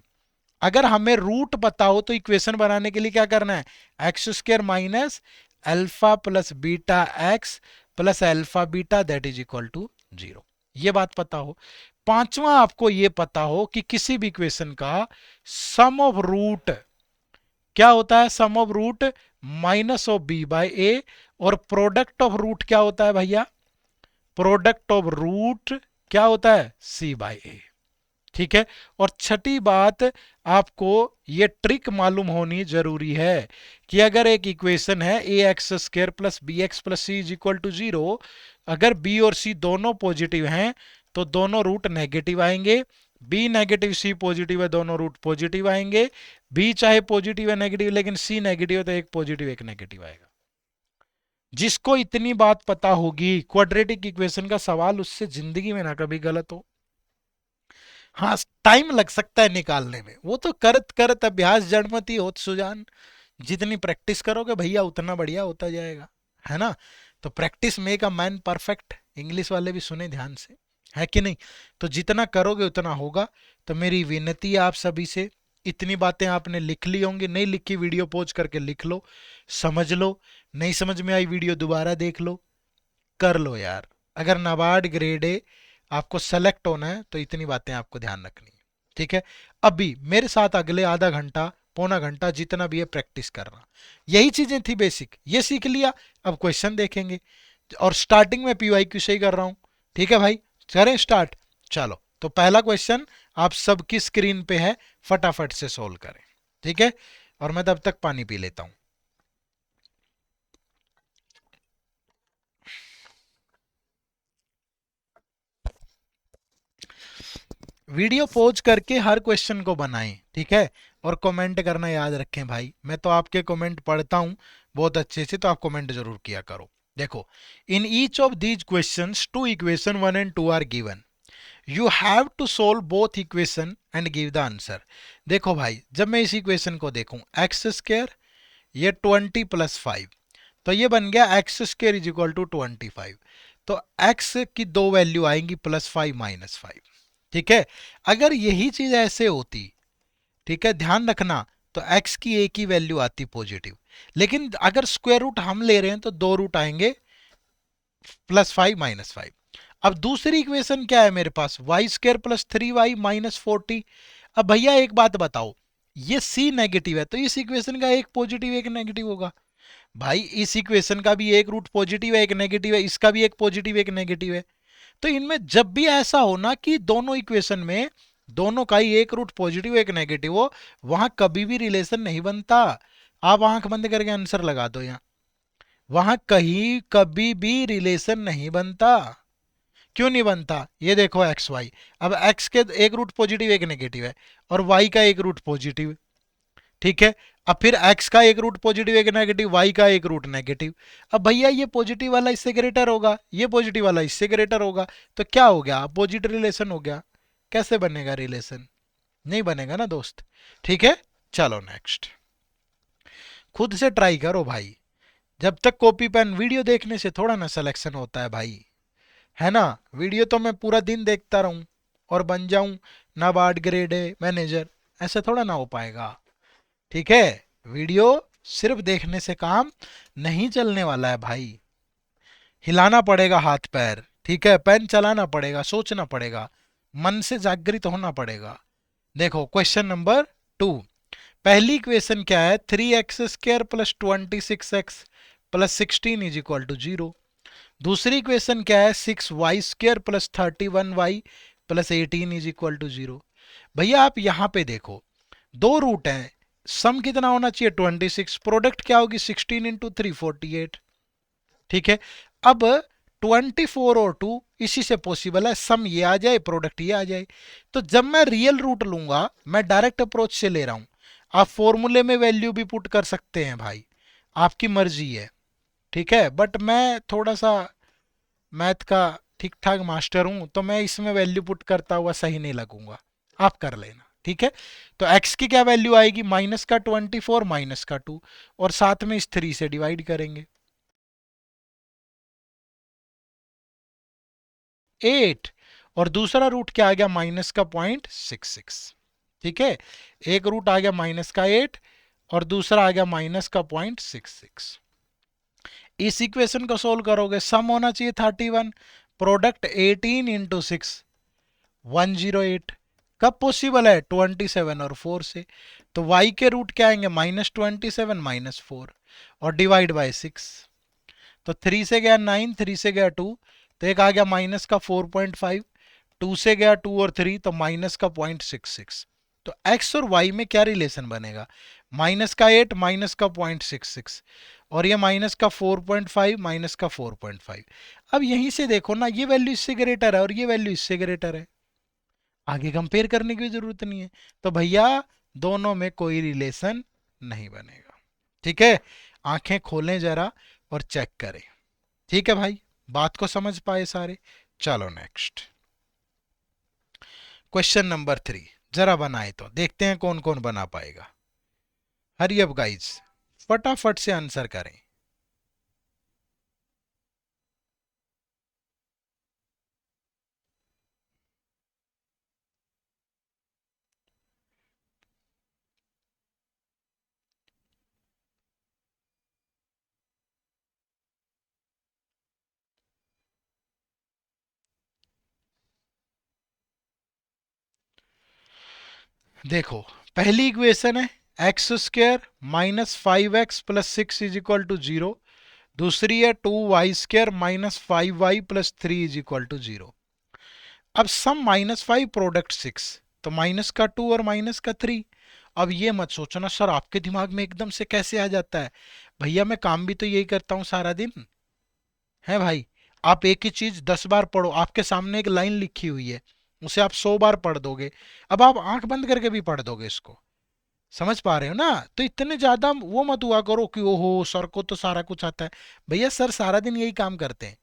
अगर हमें रूट पता हो तो इक्वेशन बनाने के लिए क्या करना है? X square minus alpha plus beta x plus alpha beta that is equal to 0। ये बात पता हो। पांचवा आपको ये पता हो कि किसी भी इक्वेशन का सम ऑफ रूट क्या होता है? Sum of root minus of B by A. और प्रोडक्ट ऑफ रूट क्या होता है भैया? प्रोडक्ट ऑफ रूट क्या होता है? सी बाय ए। ठीक है, और छठी बात आपको ये ट्रिक मालूम होनी जरूरी है कि अगर एक इक्वेशन है A X square plus B X plus C is equal to 0, अगर बी और सी दोनों पॉजिटिव हैं तो दोनों रूट नेगेटिव आएंगे। बी नेगेटिव सी पॉजिटिव है, दोनों रूट पॉजिटिव आएंगे। बी चाहे पॉजिटिव है नेगेटिव, लेकिन सी नेगेटिव है तो एक पॉजिटिव एक नेगेटिव आएगा। जिसको इतनी बात पता होगी, क्वाड्रेटिक इक्वेशन का सवाल उससे जिंदगी में ना कभी गलत हो। हाँ, टाइम लग सकता है निकालने में, वो तो करत करत अभ्यास जड़मति होत सुजान। जितनी प्रैक्टिस करोगे भैया उतना बढ़िया होता जाएगा, है ना? तो practice make a man perfect, English वाले भी सुने ध्यान से, है कि नहीं? तो जितना करोगे उतना होगा। तो मेरी विनती है आप सभी से, इतनी बातें आपने लिख ली होंगी, नहीं लिखी वीडियो पॉज करके लिख लो, समझ लो। नहीं समझ में आई वीडियो दोबारा देख लो, कर लो यार। अगर नाबार्ड ग्रेड ए आपको सेलेक्ट होना है तो इतनी बातें आपको ध्यान रखनी है। ठीक है, अभी मेरे साथ अगले आधा घंटा पौना घंटा जितना भी है प्रैक्टिस करना। यही चीजें थी बेसिक, ये सीख लिया। अब क्वेश्चन देखेंगे, और स्टार्टिंग में पीवाईक्यू से ही कर रहा हूं। ठीक है भाई, करें स्टार्ट। चलो, तो पहला क्वेश्चन आप सबकी स्क्रीन पे है, फटाफट से सोल्व करें। ठीक है, और मैं तब तक पानी पी लेता हूं। वीडियो पॉज करके हर क्वेश्चन को बनाएं, ठीक है। और कमेंट करना याद रखें भाई, मैं तो आपके कमेंट पढ़ता हूं बहुत अच्छे से, तो आप कमेंट जरूर किया करो। देखो, in each of these questions two equation 1 and 2 are given, you have to solve both equation and give the answer. देखो भाई, जब मैं इस इक्वेशन को देखूं, एक्स स्क्र ये 20 प्लस 5, तो ये बन गया x square is equal to 25। तो एक्स की दो वैल्यू आएंगी, +5 -5, ठीक है। अगर यही चीज ऐसे होती, ठीक है, ध्यान रखना, तो x की एक ही वैल्यू आती पॉजिटिव। लेकिन अगर स्क्वायर रूट हम ले रहे हैं तो दो रूट आएंगे, +5 -5। अब दूसरी इक्वेशन क्या है मेरे पास, y² + 3y - 40। अब भैया एक बात बताओ, ये c नेगेटिव है तो इस इक्वेशन का एक पॉजिटिव एक नेगेटिव होगा। भाई इस इक्वेशन का भी एक रूट पॉजिटिव है एक नेगेटिव है, इसका भी एक पॉजिटिव एक नेगेटिव है। तो इनमें जब भी ऐसा हो ना कि दोनों इक्वेशन में दोनों का ही एक रूट पॉजिटिव एक नेगेटिव हो, वहां कभी भी रिलेशन नहीं बनता। आप आंख बंद करके आंसर लगा दो यहां, वहां कहीं कभी भी रिलेशन नहीं बनता। क्यों नहीं बनता, ये देखो एक्स वाई। अब एक्स के एक रूट पॉजिटिव एक नेगेटिव है और वाई का एक रूट पॉजिटिव, ठीक है। अब फिर x का एक रूट पॉजिटिव एक नेगेटिव, y का एक रूट नेगेटिव। अब भैया ये पॉजिटिव वाला इससे ग्रेटर होगा, ये पॉजिटिव वाला इससे ग्रेटर होगा, तो क्या हो गया, अपोजिट रिलेशन हो गया। कैसे बनेगा रिलेशन, नहीं बनेगा ना दोस्त, ठीक है। चलो नेक्स्ट, खुद से ट्राई करो भाई। जब तक कॉपी पेन, वीडियो देखने से थोड़ा ना सिलेक्शन होता है भाई, है ना। वीडियो तो मैं पूरा दिन देखता रहूं और बन जाऊं नाबार्ड ग्रेड मैनेजर, ऐसे थोड़ा ना हो पाएगा, ठीक है। वीडियो सिर्फ देखने से काम नहीं चलने वाला है भाई, हिलाना पड़ेगा हाथ पैर, ठीक है, पेन चलाना पड़ेगा, सोचना पड़ेगा, मन से जागृत होना पड़ेगा। देखो क्वेश्चन नंबर 2, पहली इक्वेशन क्या है, 3x² + 26x + 16 is equal to 0। दूसरी इक्वेशन क्या है, 6y² + 31y + 18 is equal to 0। भैया आप यहां पे देखो, दो रूट हैं, सम कितना होना चाहिए 26, प्रोडक्ट क्या होगी 16 इंटू 3 48, ठीक है। अब 24 और 2 इसी से पॉसिबल है, सम ये आ जाए प्रोडक्ट ये आ जाए। तो जब मैं रियल रूट लूंगा, मैं डायरेक्ट अप्रोच से ले रहा हूं, आप फॉर्मूले में वैल्यू भी पुट कर सकते हैं भाई, आपकी मर्जी है, ठीक है। बट मैं थोड़ा सा मैथ का ठीक ठाक मास्टर हूं, तो मैं इसमें वैल्यू पुट करता हुआ सही नहीं लगूंगा, आप कर लेना, ठीक है। तो x की क्या वैल्यू आएगी, -24 -2, और साथ में इस 3 से डिवाइड करेंगे, 8। और दूसरा रूट क्या आ गया, -0.66, ठीक है। एक रूट आ गया -8 और दूसरा आ गया -0.66। इस इक्वेशन को सोल्व करोगे, सम होना चाहिए 31, प्रोडक्ट 18 इंटू 6 108। कब पॉसिबल है, 27 और 4 से। तो y के रूट क्या आएंगे, -27 -4 और डिवाइड बाय 6। तो 3 से गया 9, 3 से गया 2, तो एक आ गया माइनस का 4.5, 2 से गया 2 और 3, तो माइनस का 0.66। तो x और y में क्या रिलेशन बनेगा, माइनस का 8 माइनस का 0.66 और ये माइनस का 4.5 माइनस का 4.5। अब यहीं से देखो ना, ये वैल्यू इससे ग्रेटर है और ये वैल्यू इससे ग्रेटर है, आगे कंपेयर करने की जरूरत नहीं है। तो भैया दोनों में कोई रिलेशन नहीं बनेगा, ठीक है। आंखें खोलें जरा और चेक करें, ठीक है भाई, बात को समझ पाए सारे। चलो नेक्स्ट, क्वेश्चन नंबर 3, जरा बनाए तो देखते हैं कौन कौन बना पाएगा। हरी अप गाइज, फटाफट से आंसर करें। देखो, पहली इक्वेशन है x² -5x + 6 is equal to 0। दूसरी है 2y² -5y + 3 is equal to 0। अब सम -5 प्रोडक्ट 6, तो माइनस का 2 और माइनस का 3। अब ये मत सोचना सर आपके दिमाग में एकदम से कैसे आ जाता है, भैया मैं काम भी तो यही करता हूँ सारा दिन, है भाई। आप एक ही चीज 10 बार पढ़ो, आपके सामने एक लाइन लिखी हुई है, उसे आप 100 बार पढ़ दोगे। अब आप आंख बंद करके भी पढ़ दोगे इसको, समझ पा रहे हो ना? तो इतने ज्यादा वो मत हुआ करो कि ओहो सर को तो सारा कुछ आता है। भैया सर सारा दिन यही काम करते हैं,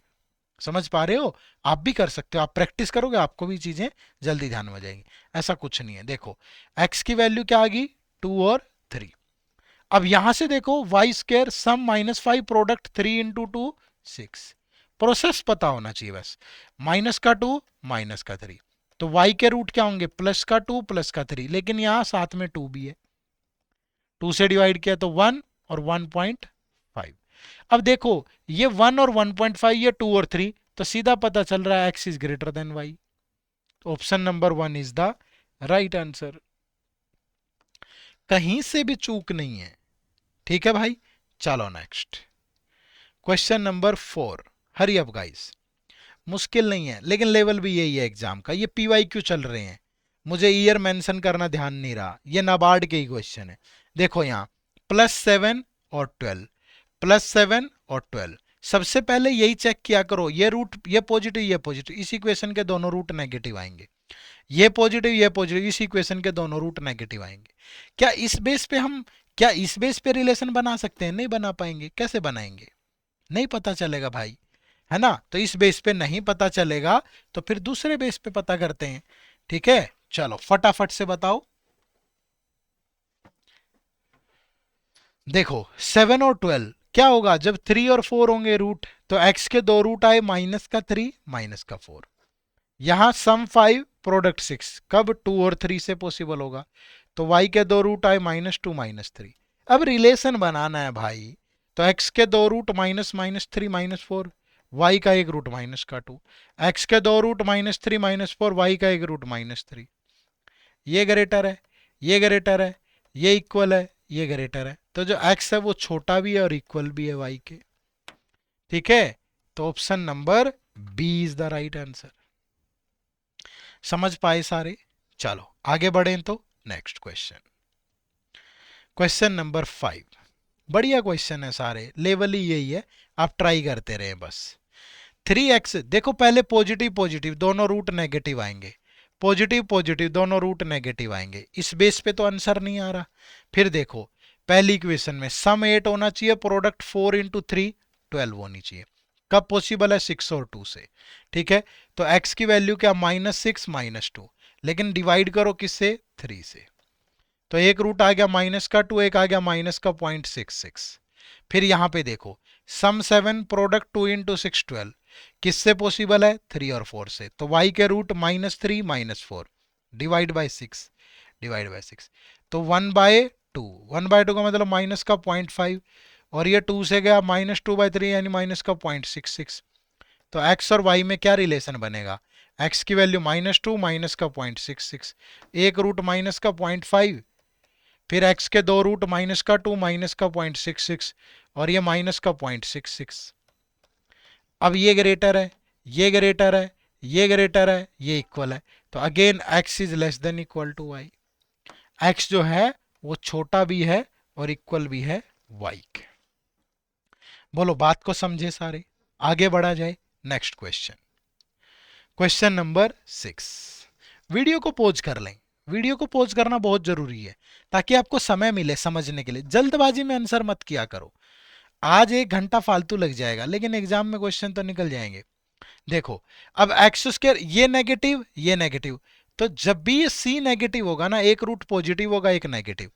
समझ पा रहे हो? आप भी कर सकते हो, आप प्रैक्टिस करोगे आपको भी चीजें जल्दी ध्यान में जाएंगी। ऐसा कुछ नहीं है। देखो एक्स की वैल्यू क्या आ गई, 2 और 3। अब यहां से देखो वाई स्क्र सम -5 प्रोडक्ट 3 × 2 6। प्रोसेस पता होना चाहिए बस। -2 -3, तो वाई के रूट क्या होंगे, +2 +3, लेकिन यहां साथ में 2 भी है, 2 से डिवाइड किया तो 1 और 1.5। अब देखो ये 1 और 1.5, ये 2 और 3, तो सीधा पता चल रहा है x is greater than y. Option number 1 is the right answer. कहीं से भी चूक नहीं है, ठीक है भाई। चलो next question number 4। Hurry up guys, मुश्किल नहीं है लेकिन लेवल भी यही है एग्जाम का। ये पीवाई क्यों चल रहे हैं, मुझे ईयर मेंशन करना ध्यान नहीं रहा, ये नाबार्ड के ही क्वेश्चन है। देखो यहाँ +7 और 12, +7 और 12, सबसे पहले यही चेक किया करो, ये रूट ये पॉजिटिव ये पॉजिटिव, इस इक्वेशन के दोनों रूट नेगेटिव आएंगे। ये पॉजिटिव ये पॉजिटिव, इस इक्वेशन के दोनों रूट नेगेटिव आएंगे। क्या इस बेस पे हम क्या इस बेस पे रिलेशन बना सकते हैं, नहीं बना पाएंगे। कैसे बनाएंगे, नहीं पता चलेगा भाई, है ना? तो इस बेस पे नहीं पता चलेगा, तो फिर दूसरे बेस पे पता करते हैं, ठीक है। चलो फटाफट से बताओ। देखो 7 और 12 क्या होगा, जब 3 और 4 होंगे रूट, तो x के दो रूट आए -3 -4। यहां सम 5 प्रोडक्ट 6, कब 2 और 3 से पॉसिबल होगा, तो y के दो रूट आए -2 -3। अब रिलेशन बनाना है भाई, तो x के दो रूट -3 -4, y का एक रूट -2, x के दो रूट -3 -4, y का एक रूट -3। ये ग्रेटर है, ये ग्रेटर है, ये इक्वल है, ये ग्रेटर है, तो जो x है वो छोटा भी है और इक्वल भी है y के, ठीक है। तो option number b is the right answer. समझ पाए सारे? चलो आगे बढ़े तो नेक्स्ट क्वेश्चन, क्वेश्चन नंबर 5। बढ़िया क्वेश्चन है, सारे लेवल ही यही है, आप ट्राई करते रहे बस। 3x, देखो पहले पॉजिटिव पॉजिटिव दोनों रूट नेगेटिव आएंगे, पॉजिटिव पॉजिटिव दोनों रूट नेगेटिव आएंगे, इस बेस पे तो आंसर नहीं आ रहा। फिर देखो पहली इक्वेशन में सम 8 होना चाहिए, प्रोडक्ट 4 × 3 12 होनी चाहिए, कब पॉसिबल है, 6 और 2 से, ठीक है। तो x की वैल्यू क्या, -6 -2, लेकिन डिवाइड करो किससे, 3 से, तो एक रूट आ गया -2, एक आ गया -0.66। फिर यहां पे देखो सम 7 प्रोडक्ट 2 × 6 12, किससे पॉसिबल है, 3 और 4 से, तो y के root -3 -4 divide by 6, divide by 6, तो 1/2, 1/2 का मतलब -0.5, और ये 2 से गया -2/3 यानी -0.66। तो x और y में क्या रिलेशन बनेगा, x की वैल्यू -2 -0.66, एक रूट -0.5, फिर x के दो रूट -2 -0.66, और ये -0.66। अब ये ग्रेटर है, ये ग्रेटर है, ये ग्रेटर है, ये इक्वल है, तो again x is less than equal to y। x जो है वो छोटा भी है और इक्वल भी है y के। बोलो बात को समझे सारे, आगे बढ़ा जाए next question, question number 6। Video को पॉज कर लें, वीडियो को पॉज करना बहुत जरूरी है ताकि आपको समय मिले समझने के लिए, जल्दबाजी में आंसर मत किया करो। आज 1 घंटा फालतू लग जाएगा लेकिन एग्जाम में क्वेश्चन तो निकल जाएंगे। देखो अब x² ये नेगेटिव, तो जब भी ये c नेगेटिव होगा ना, एक रूट पॉजिटिव होगा एक नेगेटिव।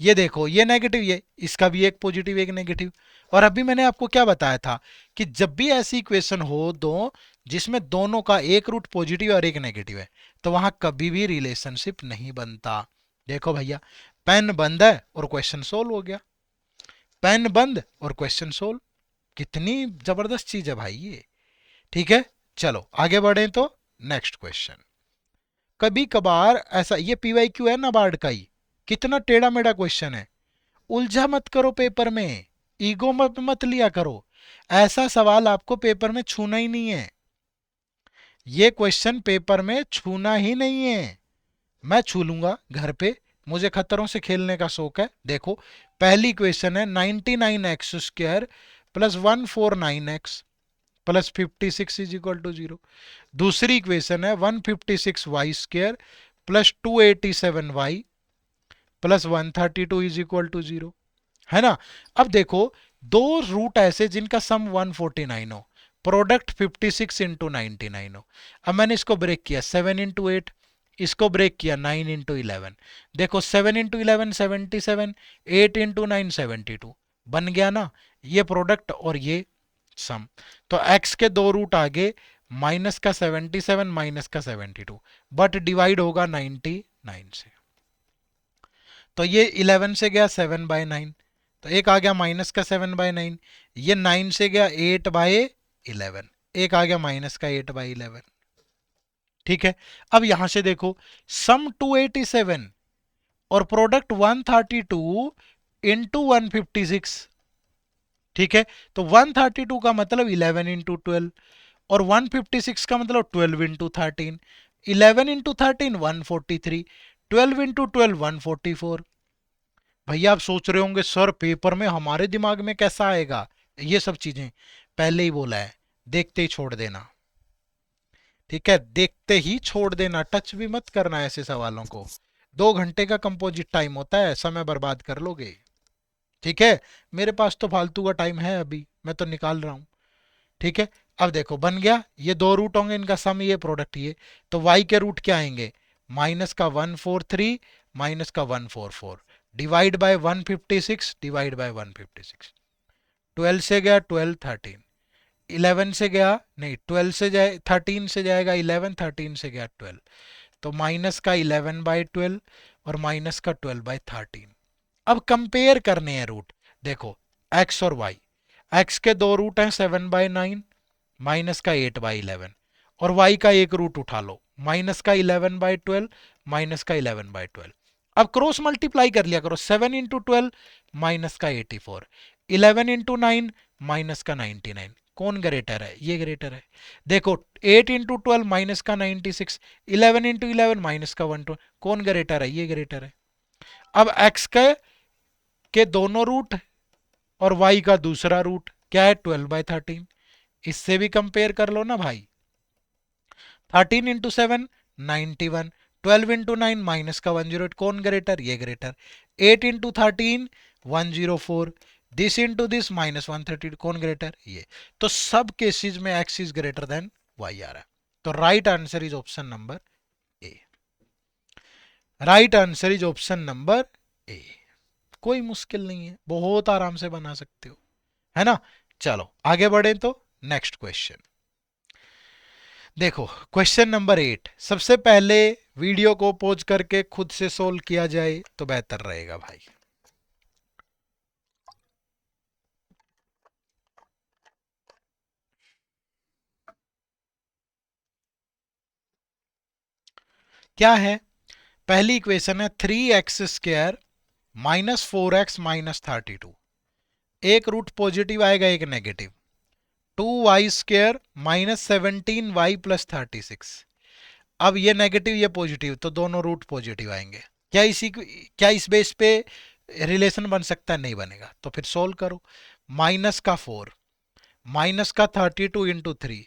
ये देखो ये नेगेटिव, ये इसका भी एक पॉजिटिव एक नेगेटिव। और अभी मैंने आपको क्या बताया था कि जब भी ऐसी इक्वेशन हो दो जिसमें दोनों का एक रूट पॉजिटिव और एक नेगेटिव है, तो वहां कभी भी रिलेशनशिप नहीं बनता। देखो भैया पेन बंद है और क्वेश्चन सोल्व हो गया, पेन बंद और क्वेश्चन सोल्व, कितनी जबरदस्त चीज है भाई ये, ठीक है। चलो आगे बढ़े तो नेक्स्ट क्वेश्चन। कभी कभार ऐसा, ये पीवाईक्यू है ना बार्ड का ही, कितना टेढ़ा मेढ़ा क्वेश्चन है, उलझा मत करो पेपर में, ईगो मत लिया करो, ऐसा सवाल आपको पेपर में छूना ही नहीं है, ये क्वेश्चन पेपर में छूना ही नहीं है। मैं छू लूंगा घर पे, मुझे खतरों से खेलने का शौक है। देखो पहली क्वेश्चन है 99x² + 149x, plus 56 is equal to 0। दूसरी इक्वेशन है 156y² plus 287y plus 132 is equal to 0, है ना। अब देखो दो रूट ऐसे जिनका सम 149 हो, प्रोडक्ट 56 इंटू 99 हो। अब मैंने इसको ब्रेक किया 7 इंटू 8, इसको ब्रेक किया 9 इंटू 11। देखो 7 इंटू 11 77, 8 इंटू 9 72, बन गया ना ये प्रोडक्ट और ये सम। तो x के दो रूट आगे माइनस का 77 माइनस का 72, बट डिवाइड होगा 99 से। तो ये 11 से गया 7/9, तो एक आ गया माइनस का 7/9, ये 9 से गया 8/11, एक आ गया माइनस का 8/11। ठीक है। अब यहां से देखो सम 287 और प्रोडक्ट 132 इंटू 156। ठीक है। तो 132 का मतलब 11 इंटू 12 और 156 का मतलब 12 इंटू 13। 11 into 13 143, 12 into 12 144। भैया आप सोच रहे होंगे सर पेपर में हमारे दिमाग में कैसा आएगा ये सब चीजें, पहले ही बोला है देखते ही छोड़ देना। ठीक है, देखते ही छोड़ देना, टच भी मत करना ऐसे सवालों को। 2 घंटे का कंपोजिट टाइम होता है, समय बर्बाद कर लोगे। ठीक है, मेरे पास तो फालतू का टाइम है अभी, मैं तो निकाल रहा हूं। ठीक है। अब देखो बन गया, ये दो रूट होंगे इनका सम, ये प्रोडक्ट ये, तो y के रूट क्या आएंगे, माइनस का 143 माइनस का 144 डिवाइड बाय 156 डिवाइड बाय 156। 12 से गया 12 13, 11 से गया नहीं 12 से जाए 13 से जाएगा 11, 13 से गया 12, तो माइनस का 11/12 और माइनस का 12/13। अब कंपेयर करने हैं रूट, देखो x और y, x के दो रूट हैं 7/9 माइनस का 8/11 और y का एक रूट उठा लो माइनस का 11/12 माइनस का 11/12। अब क्रॉस मल्टीप्लाई कर लिया करो, 7 इंटू 12 माइनस का 84, 11 इंटू 9 माइनस का 99, कौन ग्रेटर है, ये ग्रेटर है। देखो 8 इंटू 12 माइनस का 96, 11 इंटू 11 माइनस का 120, कौन ग्रेटर है, ये ग्रेटर है। अब x के दोनों रूट और y का दूसरा रूट क्या है 12/13, इससे भी कंपेयर कर लो ना भाई। 13 इंटू 7 91, 12 इंटू 9 माइनस का 108, कौन ग्रेटर, ये greater. 8 into 13 104, this into this minus 130, कौन ग्रेटर, ये। तो सब केसेस में x is greater than y आ रहा है। तो right answer is option number A. Right answer is option number A. कोई मुश्किल नहीं है, बहुत आराम से बना सकते हो, है ना। चलो आगे बढ़े तो नेक्स्ट क्वेश्चन देखो, क्वेश्चन नंबर 8। सबसे पहले वीडियो को पॉज करके खुद से सोल्व किया जाए तो बेहतर रहेगा भाई। क्या है, पहली इक्वेशन है 3x² माइनस 4x माइनस 32, एक रूट पॉजिटिव आएगा एक negative, 2y² minus 17y plus 36। अब ये नेगेटिव ये पॉजिटिव, तो दोनों रूट पॉजिटिव आएंगे। क्या इस बेस पे रिलेशन बन सकता है, नहीं बनेगा, तो फिर सोल्व करो। माइनस का 4 माइनस का 32 इंटू 3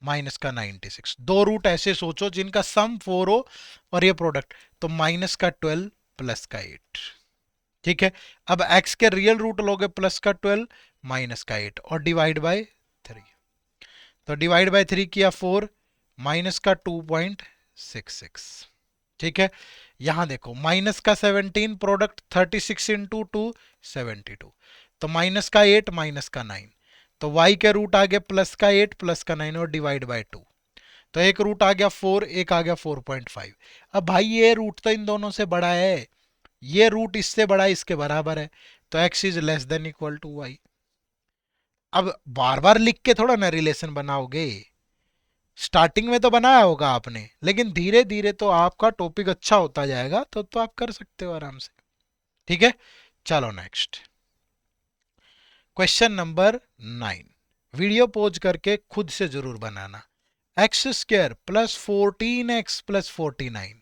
माइनस का 96, दो रूट ऐसे सोचो जिनका सम 4 हो और ये प्रोडक्ट, तो माइनस का 12 प्लस का 8। ठीक है। अब x के रियल रूट लोगे, प्लस का 12 माइनस का 8 और डिवाइड बाय 3, तो डिवाइड बाय 3 किया 4 माइनस का 2.66। ठीक है। यहां देखो माइनस का 17 प्रोडक्ट 36 इंटू 2 72, तो माइनस का 8 माइनस का 9, तो y के रूट आ गए प्लस का 8 प्लस का 9 और डिवाइड बाय 2, तो एक रूट आ गया 4 एक आ गया 4.5। अब भाई ये रूट तो इन दोनों से बड़ा है, ये रूट इससे बड़ा इसके बराबर है, तो x is less than equal to y। अब बार बार लिख के थोड़ा ना रिलेशन बनाओगे, स्टार्टिंग में तो बनाया होगा आपने, लेकिन धीरे धीरे तो आपका टॉपिक अच्छा होता जाएगा तो आप कर सकते हो आराम से। ठीक है। चलो next question number 9, video pause करके खुद से जरूर बनाना। x² प्लस 14x प्लस 49,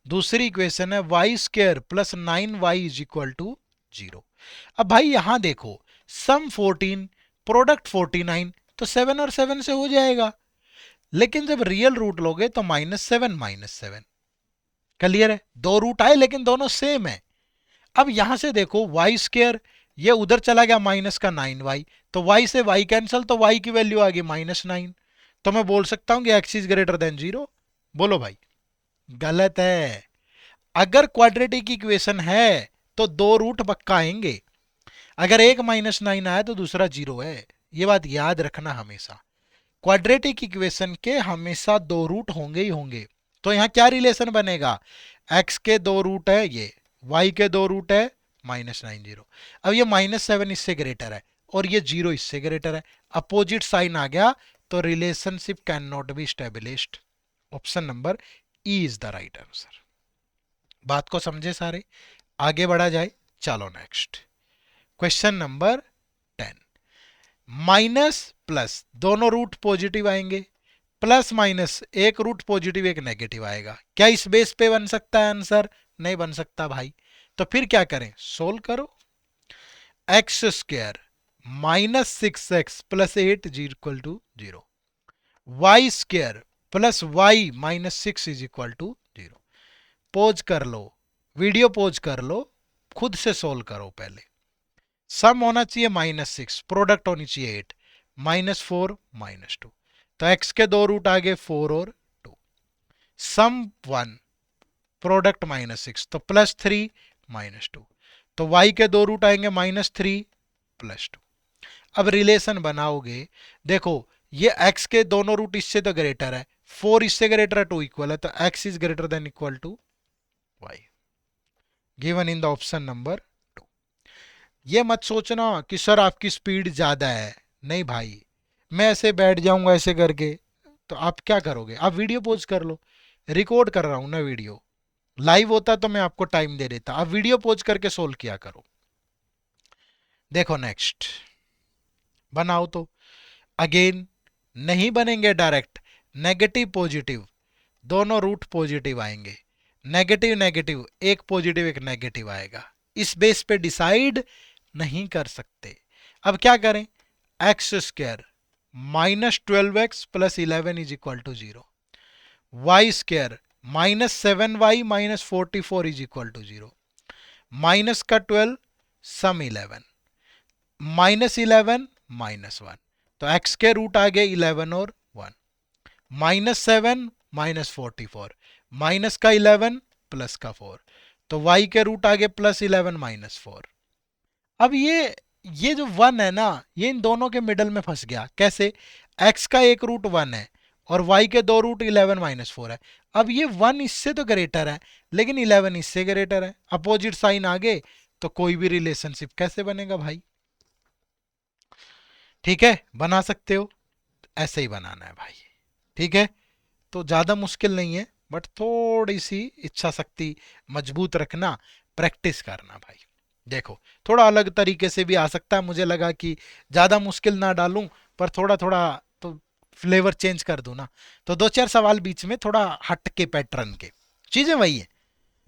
दूसरी इक्वेशन है y² plus 9y is equal to 0। अब भाई यहां देखो सम 14 प्रोडक्ट 49, तो 7 और 7 से हो जाएगा। लेकिन जब रियल रूट लोगे तो -7 -7। क्लियर है? दो रूट आए लेकिन दोनों सेम है। अब यहां से देखो वाई स्क्र, ये उधर चला गया माइनस का 9y, तो y से y कैंसिल, तो y की वैल्यू आ गई -9। तो मैं बोल सकता हूं कि x इज ग्रेटर देन 0। बोलो भाई। गलत है। अगर क्वाड्रेटिक इक्वेशन है तो दो रूट पक्का आएंगे। अगर एक -9 आया तो दूसरा 0 है। ये बात याद रखना हमेशा। क्वाड्रेटिक इक्वेशन के हमेशा दो रूट होंगे ही होंगे। तो यहां क्या रिलेशन बनेगा? x के दो रूट है ये, y के दो रूट है -9 0। अब ये -7 इससे ग्रेटर है और ये 0 इससे ग्रेटर है, अपोजिट साइन आ गया, तो relationship can not be established. Option number E is the right answer. बात को समझे सारे? आगे बढ़ा जाए। चलो next question number 10। Minus plus दोनों रूट पॉजिटिव आएंगे, प्लस माइनस एक रूट पॉजिटिव एक नेगेटिव आएगा। क्या इस बेस पे बन सकता है आंसर? नहीं बन सकता भाई। तो फिर क्या करें? सोल्व करो। X square -6x plus 8 is equal to 0, y square plus y -6 is equal to 0। Pause कर लो, वीडियो पोज कर लो, खुद से सोल्व करो। पहले सम होना चाहिए -6, प्रोडक्ट होनी चाहिए 8, -4 -2। तो x के दो रूट आ गए 4 और 2, सम 1, प्रोडक्ट -6, तो +3 -2। तो y के दो रूट आएंगे -3 +2। अब रिलेशन बनाओगे, देखो ये x के दोनों रूट इससे तो ग्रेटर है, 4 इससे ग्रेटर है, 2 इक्वल है, तो x is greater than equal to y, given in the option number 2। ये मत सोचना कि सर आपकी स्पीड ज्यादा है। नहीं भाई, मैं ऐसे बैठ जाऊंगा ऐसे करके, तो आप क्या करोगे? आप वीडियो पोज कर लो। रिकॉर्ड कर रहा हूं ना वीडियो, लाइव होता तो मैं आपको टाइम दे देता। आप वीडियो पोज करके सोल्व किया करो। देखो नेक्स्ट बनाओ तो। अगेन नहीं बनेंगे डायरेक्ट, नेगेटिव पॉजिटिव दोनों रूट पॉजिटिव आएंगे, नेगेटिव नेगेटिव एक पॉजिटिव एक नेगेटिव आएगा। इस बेस पे डिसाइड नहीं कर सकते। अब क्या करें? X square -12x plus 11 is equal to 0, y square -7y -44 is equal to 0, minus का 12, सम 11, -11 -1। तो x के रूट आ गए 11 और 1, -7 -44, माइनस का 11 प्लस का 4, तो y के रूट आ गए +11 -4। अब ये जो 1 है ना, ये इन दोनों के मिडल में फंस गया। कैसे? x का एक रूट 1 है और y के दो रूट 11 -4 है। अब ये 1 इससे तो ग्रेटर है लेकिन 11 इससे ग्रेटर है, अपोजिट साइन आगे, तो कोई भी रिलेशनशिप कैसे बनेगा भाई? ठीक है, बना सकते हो, ऐसे ही बनाना है भाई। ठीक है, तो ज्यादा मुश्किल नहीं है, बट थोड़ी सी इच्छा शक्ति मजबूत रखना, प्रैक्टिस करना भाई। देखो थोड़ा अलग तरीके से भी आ सकता है, मुझे लगा कि ज्यादा मुश्किल ना डालूं, पर थोड़ा थोड़ा तो फ्लेवर चेंज कर दूं ना। तो दो चार सवाल बीच में थोड़ा हट के पैटर्न के, चीजें वही है।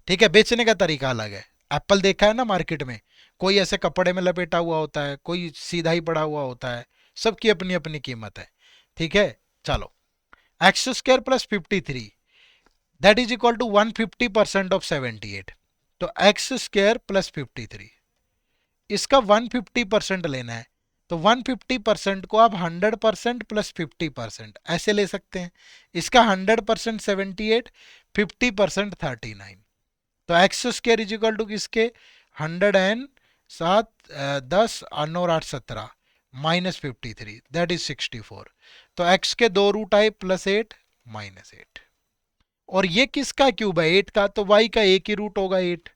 ठीक है, बेचने का तरीका अलग है। एप्पल देखा है ना मार्केट में, कोई ऐसे कपड़े में लपेटा हुआ होता है, कोई सीधा ही पड़ा हुआ होता है, सबकी अपनी अपनी कीमत है। ठीक है, चलो। X square plus 53 that is equal to 150% of 78। तो एक्स स्क्र प्लस 53, इसका 150% लेना है, तो 150% को आप 100% प्लस 50% ऐसे ले सकते हैं। इसका 100% 78, 50% 39। तो x square is equal to किसके? 107, 10 और 8 17 -53 दैट इज 64। तो x के दो रूट आए +8 -8, और ये किसका क्यूब है? 8 का, तो y का एक ही रूट होगा 8।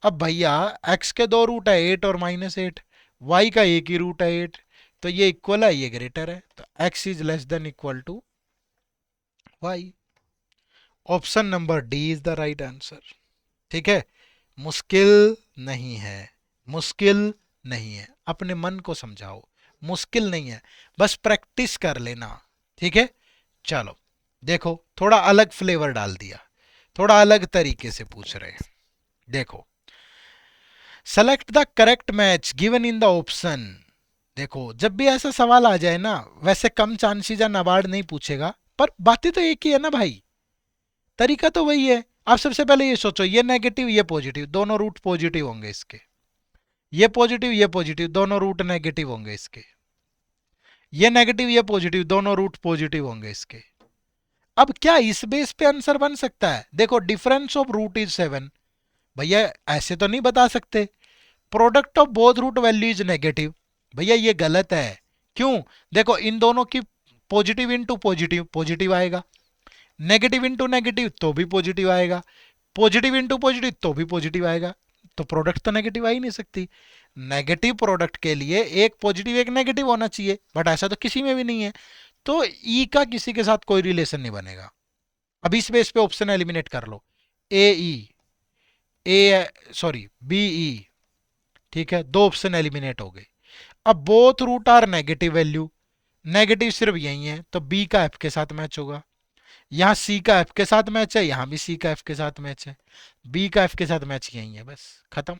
अब भैया x के दो रूट है 8 और -8, y का एक ही रूट है 8, तो ये इक्वल है, ये ग्रेटर है, तो x is less than equal to y। Option number D is the right answer. ठीक है, मुश्किल नहीं है, मुश्किल नहीं है, अपने मन को समझाओ, मुश्किल नहीं है, बस प्रैक्टिस कर लेना। ठीक है, चलो देखो थोड़ा अलग फ्लेवर डाल दिया, थोड़ा अलग तरीके से पूछ रहे हैं। देखो, select the correct match given in the option देखो जब भी ऐसा सवाल आ जाए ना, वैसे कम चांसेस या नाबार्ड नहीं पूछेगा, पर बातें तो एक ही है ना भाई, तरीका तो वही है। आप सबसे पहले ये सोचो, ये नेगेटिव ये पॉजिटिव, दोनों रूट पॉजिटिव होंगे इसके। ये पॉजिटिव, दोनों रूट नेगेटिव होंगे इसके। ये नेगेटिव ये पॉजिटिव, दोनों रूट पॉजिटिव होंगे इसके। अब क्या इस बेस पे आंसर बन सकता है? देखो डिफरेंस ऑफ रूट इज 7, भैया ऐसे तो नहीं बता सकते। Product of both root value is negative, भैया ये गलत है। क्यों? देखो इन दोनों की पॉजिटिव इंटू पॉजिटिव पॉजिटिव आएगा, नेगेटिव इंटू नेगेटिव तो भी पॉजिटिव आएगा, पॉजिटिव इंटू पॉजिटिव तो भी पॉजिटिव आएगा। तो प्रोडक्ट तो नेगेटिव आ ही नहीं सकती। नेगेटिव प्रोडक्ट के लिए एक पॉजिटिव एक नेगेटिव होना चाहिए, बट ऐसा तो किसी में भी नहीं है। तो ई का किसी के साथ कोई रिलेशन नहीं बनेगा। अब इस बेस पे ऑप्शन एलिमिनेट कर लो, ए ई, ए सॉरी बी ई, ठीक है, दो ऑप्शन एलिमिनेट हो गए। अब both root are negative value, negative सिर्फ यही है, तो बी का एफ के साथ मैच होगा। यहाँ सी का एफ के साथ मैच है, यहाँ भी सी का एफ के साथ मैच है, बी का एफ के साथ मैच यही है, बस खत्म।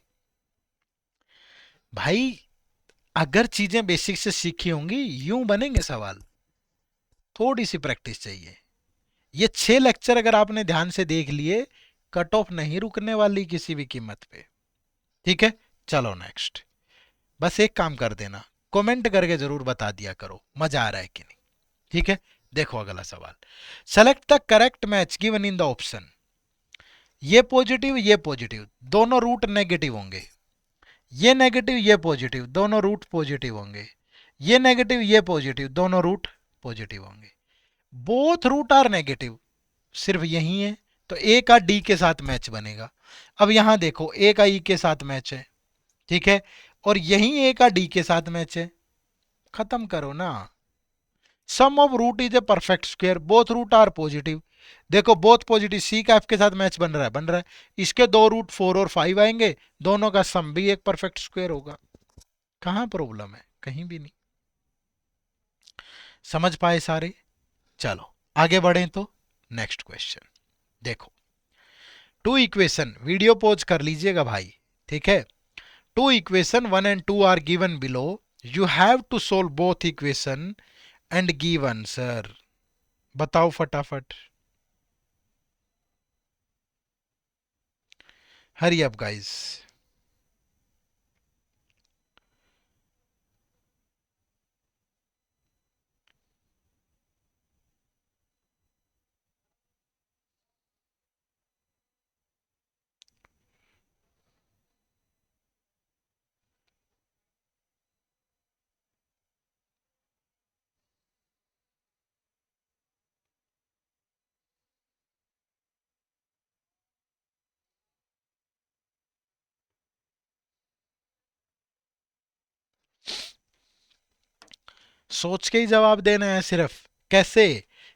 भाई अगर चीजें बेसिक से सीखी होंगी यूं बनेंगे सवाल, थोड़ी सी प्रैक्टिस चाहिए। ये 6 लेक्चर अगर आपने ध्यान से देख लिए, कट ऑफ नहीं रुकने वाली किसी भी कीमत पे। ठीक है, चलो नेक्स्ट। बस एक काम कर देना, कमेंट करके जरूर बता दिया करो मजा आ रहा है कि नहीं। ठीक है, देखो अगला सवाल। Select the correct match given in the option. ये पॉजिटिव दोनों रूट नेगेटिव होंगे, ये पॉजिटिव दोनों रूट पॉजिटिव होंगे, ये नेगेटिव ये पॉजिटिव दोनों रूट पॉजिटिव होंगे। बोथ रूट आर नेगेटिव, सिर्फ यही है, तो ए का डी के साथ मैच बनेगा। अब यहां देखो ए का ई के साथ मैच है, ठीक है, और यही ए का डी के साथ मैच है, खत्म करो ना। Sum of root is a perfect square, both root are positive, देखो बोथ पॉजिटिव, सी का एफ के साथ मैच बन रहा है, इसके दो रूट 4 और 5 आएंगे, दोनों का सम भी एक परफेक्ट स्क्वायर होगा। कहां प्रॉब्लम है? कहीं भी नहीं। समझ पाए सारे? चलो आगे बढ़े तो नेक्स्ट क्वेश्चन देखो। टू इक्वेशन, वीडियो पॉज कर लीजिएगा भाई, ठीक है। Two equation 1 and 2 are given below, you have to solve both equation and give answer. बताओ फटाफट, हरी अप गाइस। सोच के ही जवाब देना है सिर्फ। कैसे?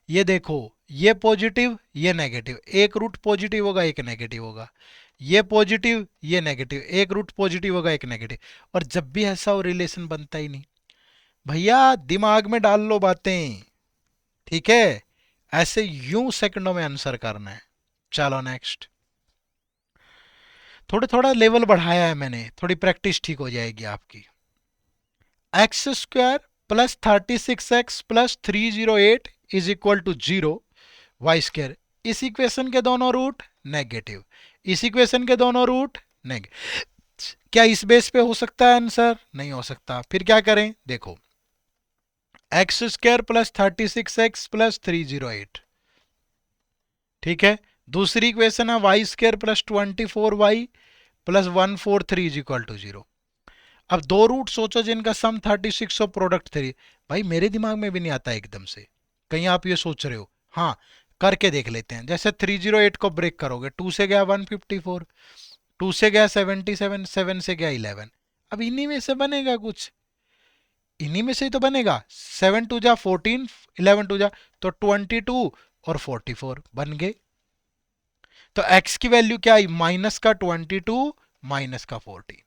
ये देखो, ये पॉजिटिव ये नेगेटिव, एक रूट पॉजिटिव होगा एक नेगेटिव होगा, ये पॉजिटिव ये नेगेटिव, एक रूट पॉजिटिव होगा एक नेगेटिव। और जब भी ऐसा हो रिलेशन बनता ही नहीं। भैया दिमाग में डाल लो बातें, ठीक है, ऐसे यूं सेकंडों में आंसर करना है। चलो नेक्स्ट। थोड़ा थोड़ा लेवल बढ़ाया है मैंने, थोड़ी प्रैक्टिस ठीक हो जाएगी आपकी। X square plus 36x plus 308 is equal to 0, y square, इस इक्वेशन के दोनों रूट नेगेटिव, इस इक्वेशन के दोनों रूट नेगेटिव। क्या इस बेस पे हो सकता है आंसर? नहीं हो सकता। फिर क्या करें? देखो, x square plus 36x plus 308, ठीक है। दूसरी इक्वेशन है y square plus 24y plus 143 is equal to 0। अब दो रूट सोचो जिनका सम 36 और प्रोडक्ट 3। भाई मेरे दिमाग में भी नहीं आता एकदम से, कहीं आप ये सोच रहे हो? हाँ, करके देख लेते हैं। जैसे 308 को ब्रेक करोगे, 2 से गया 154, 2 से गया 77, 7 से गया 11। अब इन्हीं में से बनेगा कुछ, इन्हीं में से ही तो बनेगा। 7 टू जा 14, 11 टू जा तो 22 और 44 बन गए। तो x की वैल्यू क्या आई? माइनस का 22 माइनस का 14।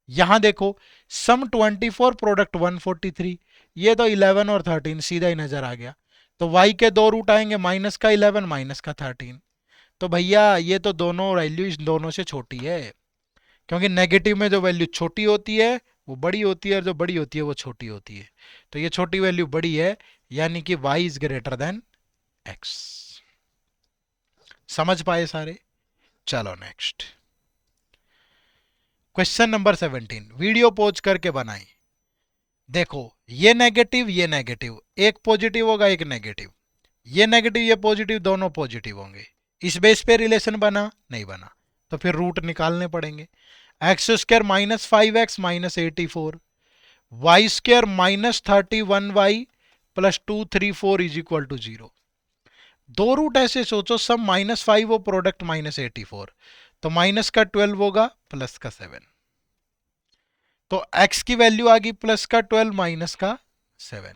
यहां देखो, सम 24 प्रोडक्ट 143, ये तो 11 और 13 सीधा ही नजर आ गया। तो y के दो रूट आएंगे, माइनस का 11 माइनस का 13। तो भैया ये तो दोनों वैल्यू इस दोनों से छोटी है, क्योंकि नेगेटिव में जो वैल्यू छोटी होती है वो बड़ी होती है और जो बड़ी होती है वो छोटी होती है। तो ये छोटी वैल्यू बड़ी है, यानी कि y is greater then x। समझ पाए सारे? चलो next question number 17, video pause करके बनाई। देखो ये नेगेटिव ये नेगेटिव, एक पॉजिटिव होगा एक नेगेटिव, ये नेगेटिव ये पॉजिटिव, दोनों पॉजिटिव होंगे। इस बेस पे रिलेशन बना नहीं बना, तो फिर रूट निकालने पड़ेंगे। X square minus 5x minus 84, y square minus 31y plus 234 is equal to 0। दो रूट ऐसे सोचो, सब -5 हो, प्रोडक्ट -84, तो माइनस का 12 होगा प्लस का 7। तो x की वैल्यू आ गई प्लस का 12 माइनस का 7।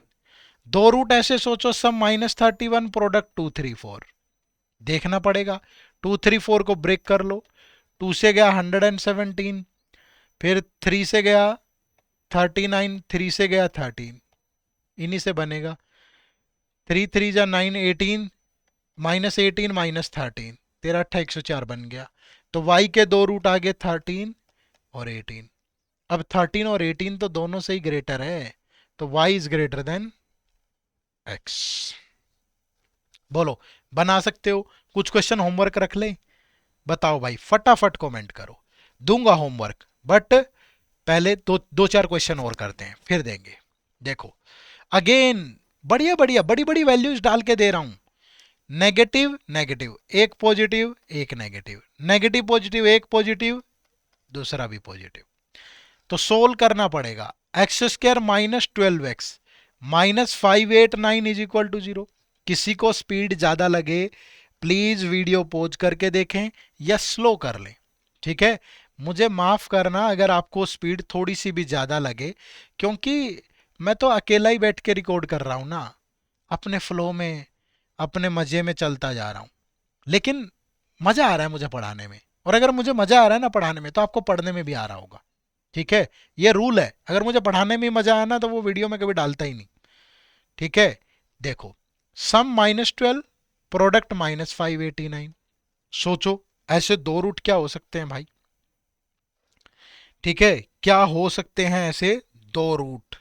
दो रूट ऐसे सोचो, सब -31, प्रोडक्ट 234, देखना पड़ेगा। 234 को ब्रेक कर लो, 2 से गया 117, फिर 3 से गया 39, 3 से गया 13, इन्हीं से बनेगा। 3 3 जा 9, 18, -18 -13, 13 8 104 बन गया। तो y के दो रूट आ गए 13 और 18। अब 13 और 18 तो दोनों से ही ग्रेटर है, तो y is greater then x। बोलो बना सकते हो? कुछ क्वेश्चन होमवर्क रख ले, बताओ भाई, फटाफट कमेंट करो। दूंगा होमवर्क, बट पहले दो दो चार क्वेश्चन और करते हैं फिर देंगे। देखो अगेन बढ़िया बढ़िया बड़ी बड़ी वैल्यूज डाल के दे रहा हूं। नेगेटिव नेगेटिव, एक पॉजिटिव एक नेगेटिव, नेगेटिव पॉजिटिव एक पॉजिटिव दूसरा भी पॉजिटिव। तो सोल्व करना पड़ेगा। X square minus 12x minus 589 is equal to 0। किसी को स्पीड ज्यादा लगे प्लीज वीडियो पॉज करके देखें या स्लो कर लें, ठीक है। मुझे माफ करना अगर आपको स्पीड थोड़ी सी भी ज्यादा लगे, क्योंकि मैं तो अकेला ही बैठ के रिकॉर्ड कर रहा हूं ना, अपने फ्लो में अपने मजे में चलता जा रहा हूं। लेकिन मजा आ रहा है मुझे पढ़ाने में, और अगर मुझे मजा आ रहा है ना पढ़ाने में, तो आपको पढ़ने में भी आ रहा होगा, ठीक है। ये रूल है, अगर मुझे पढ़ाने में मजा आया ना तो वो वीडियो में कभी डालता ही नहीं, ठीक है। देखो सम -12 प्रोडक्ट -589, सोचो ऐसे दो रूट क्या हो सकते हैं भाई, ठीक है। क्या हो सकते हैं ऐसे दो रूट?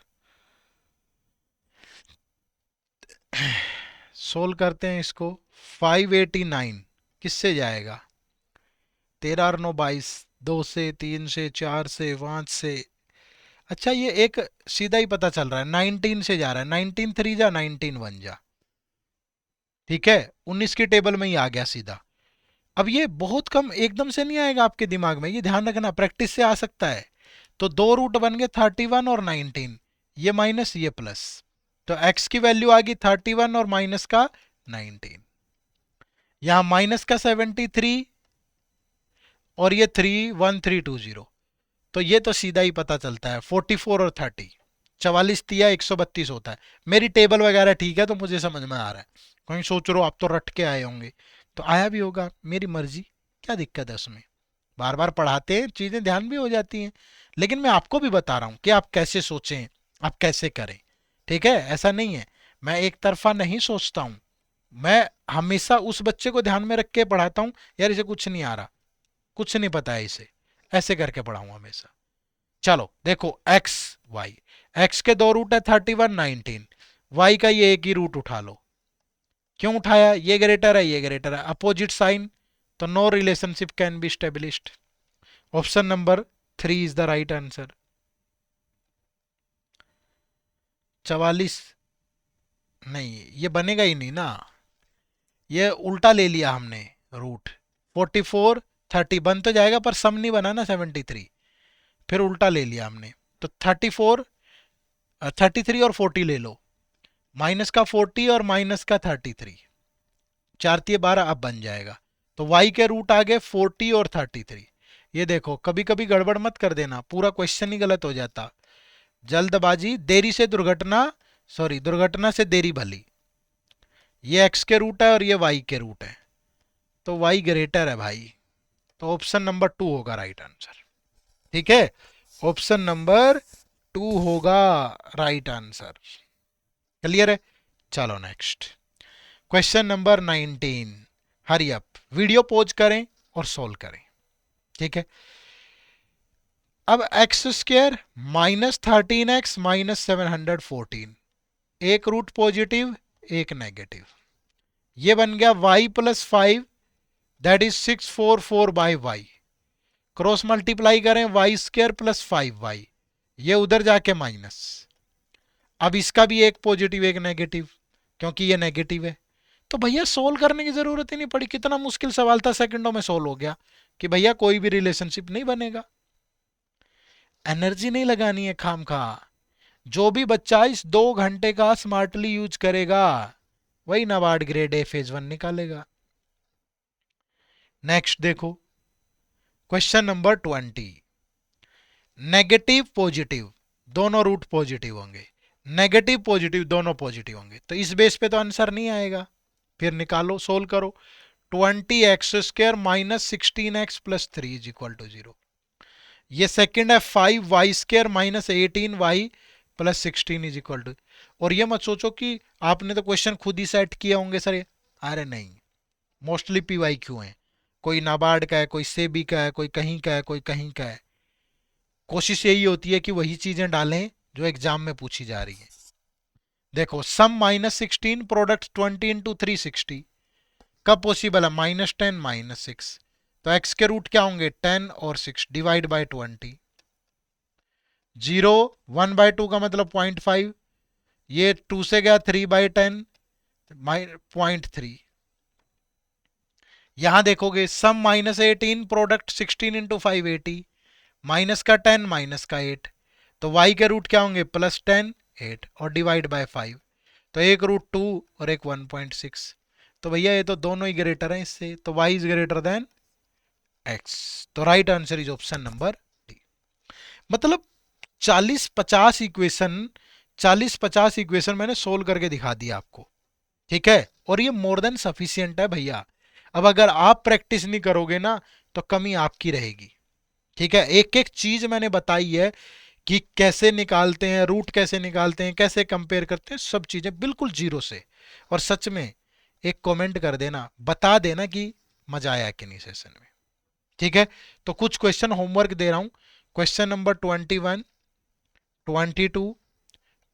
सोल्व करते हैं इसको। 589 किससे जाएगा? 13 और 9 22, 2 से 3 से 4 से 5 से। अच्छा ये एक सीधा ही पता चल रहा है, 19 से जा रहा है, 19 3 जा 19 1 जा, ठीक है। 19 की टेबल में ही आ गया सीधा। अब ये बहुत कम एकदम से नहीं आएगा आपके दिमाग में, ये ध्यान रखना, प्रैक्टिस से आ सकता है। तो दो रूट बन गए 31 और 19, ये माइनस ये प्लस, तो x की वैल्यू आ गई 31 और माइनस का 19। यहां माइनस का 73 और ये 31320, तो ये तो सीधा ही पता चलता है 44 और 30, 44 तिया 132 होता है। मेरी टेबल वगैरह ठीक है तो मुझे समझ में आ रहा है। कहीं सोच रहे हो आप तो रट के आए होंगे, तो आया भी होगा, मेरी मर्जी, क्या दिक्कत है उसमें। बार बार पढ़ाते हैं चीजें ध्यान भी हो जाती हैं, लेकिन मैं आपको भी बता रहा हूं कि आप कैसे सोचें, आप कैसे करें, ठीक है। ऐसा नहीं है, मैं एक तरफा नहीं सोचता हूं। मैं हमेशा उस बच्चे को ध्यान में रख के पढ़ाता हूं, यार इसे कुछ नहीं आ रहा, कुछ नहीं पता है इसे, ऐसे करके पढ़ाऊं हमेशा। चलो देखो एक्स वाई, एक्स के दो रूट है 31 19, वाई का ये एक ही रूट उठा लो। क्यों उठाया? ये ग्रेटर है ये ग्रेटर है, अपोजिट साइन, तो no relationship can be established. Option number 3 is the right answer. 44 नहीं, ये बनेगा ही नहीं ना, ये उल्टा ले लिया हमने रूट। 44 30 बन तो जाएगा पर सम नहीं बना ना 73, फिर उल्टा ले लिया हमने। तो 34 33 और 40 ले लो, माइनस का 40 और माइनस का 33, 4 तिये 12, अब बन जाएगा। तो y के रूट आ गए 40 और 33। ये देखो कभी कभी गड़बड़ मत कर देना, पूरा क्वेश्चन ही गलत हो जाता। जल्दबाजी देरी से दुर्घटना, सॉरी दुर्घटना से देरी भली। ये x के रूट है और ये y के रूट है, तो y ग्रेटर है भाई, तो ऑप्शन नंबर 2 होगा राइट आंसर, ठीक है। ऑप्शन नंबर 2 होगा राइट आंसर, क्लियर है। चलो next question number 19, hurry up, video pause करें और सोल्व करें, ठीक है। अब x square minus 13x minus 714, एक रूट पॉजिटिव एक नेगेटिव, ये बन गया y plus 5 that is 644 by y, cross multiply करें वाई स्क्र प्लस 5y, ये उधर जाके माइनस। अब इसका भी एक पॉजिटिव एक नेगेटिव, क्योंकि ये नेगेटिव है। तो भैया सोल्व करने की जरूरत ही नहीं पड़ी, कितना मुश्किल सवाल था, सेकंडों में सोल्व हो गया कि भैया कोई भी रिलेशनशिप नहीं बनेगा। एनर्जी नहीं लगानी है खाम खा। जो भी बच्चा इस 2 घंटे का स्मार्टली यूज करेगा वही नाबार्ड ग्रेड ए फेज 1 निकालेगा। नेक्स्ट देखो क्वेश्चन नंबर 20। नेगेटिव पॉजिटिव दोनों रूट पॉजिटिव होंगे, नेगेटिव पॉजिटिव दोनों पॉजिटिव होंगे, तो इस बेस पे तो आंसर नहीं आएगा। फिर निकालो, सोल्व करो। 20x² minus 16x plus 3 is equal to 0। ये सेकंड है 5y² minus 18y plus 16 is equal to. और ये मत सोचो कि आपने तो क्वेश्चन खुद ही सेट किए होंगे सर, अरे नहीं, मोस्टली PYQ है, कोई नाबार्ड का है, कोई सेबी का है, कोई कहीं का है, कोई कहीं का है। कोशिश यही होती है कि वही चीजें डालें जो एग्जाम में पूछी जा रही है। देखो सम माइनस 16 प्रोडक्ट 20 इंटू 360 कब पॉसिबल है, -10 -6, तो x के रूट क्या होंगे 10 और 6 डिवाइड बाय 20। 0 1/2 का मतलब 0.5, ये 2 से गया 3/10 0.3। यहां देखोगे सम -18 प्रोडक्ट 16 इंटू 580, माइनस का 10 माइनस का 8, तो y के रूट क्या होंगे +10 8 और डिवाइड बाय 5, तो एक रूट 2 और एक 1.6। तो भैया ये तो दोनों ही ग्रेटर हैं इससे, तो y is greater then x, तो right answer is option number D. मतलब 40-50 इक्वेशन, 40-50 इक्वेशन मैंने सोल्व करके दिखा दिया आपको, ठीक है, और ये मोर देन सफिशियंट है भैया। अब अगर आप प्रैक्टिस नहीं करोगे ना तो कमी आपकी रहेगी, ठीक है। एक एक चीज मैंने बताई है कि कैसे निकालते हैं, रूट कैसे निकालते हैं, कैसे कंपेयर करते हैं, सब चीजें बिल्कुल जीरो से। और सच में एक कमेंट कर देना, बता देना कि मजा आया कि नहीं सेशन में, ठीक है। तो कुछ क्वेश्चन होमवर्क दे रहा हूं। क्वेश्चन नंबर 21, 22,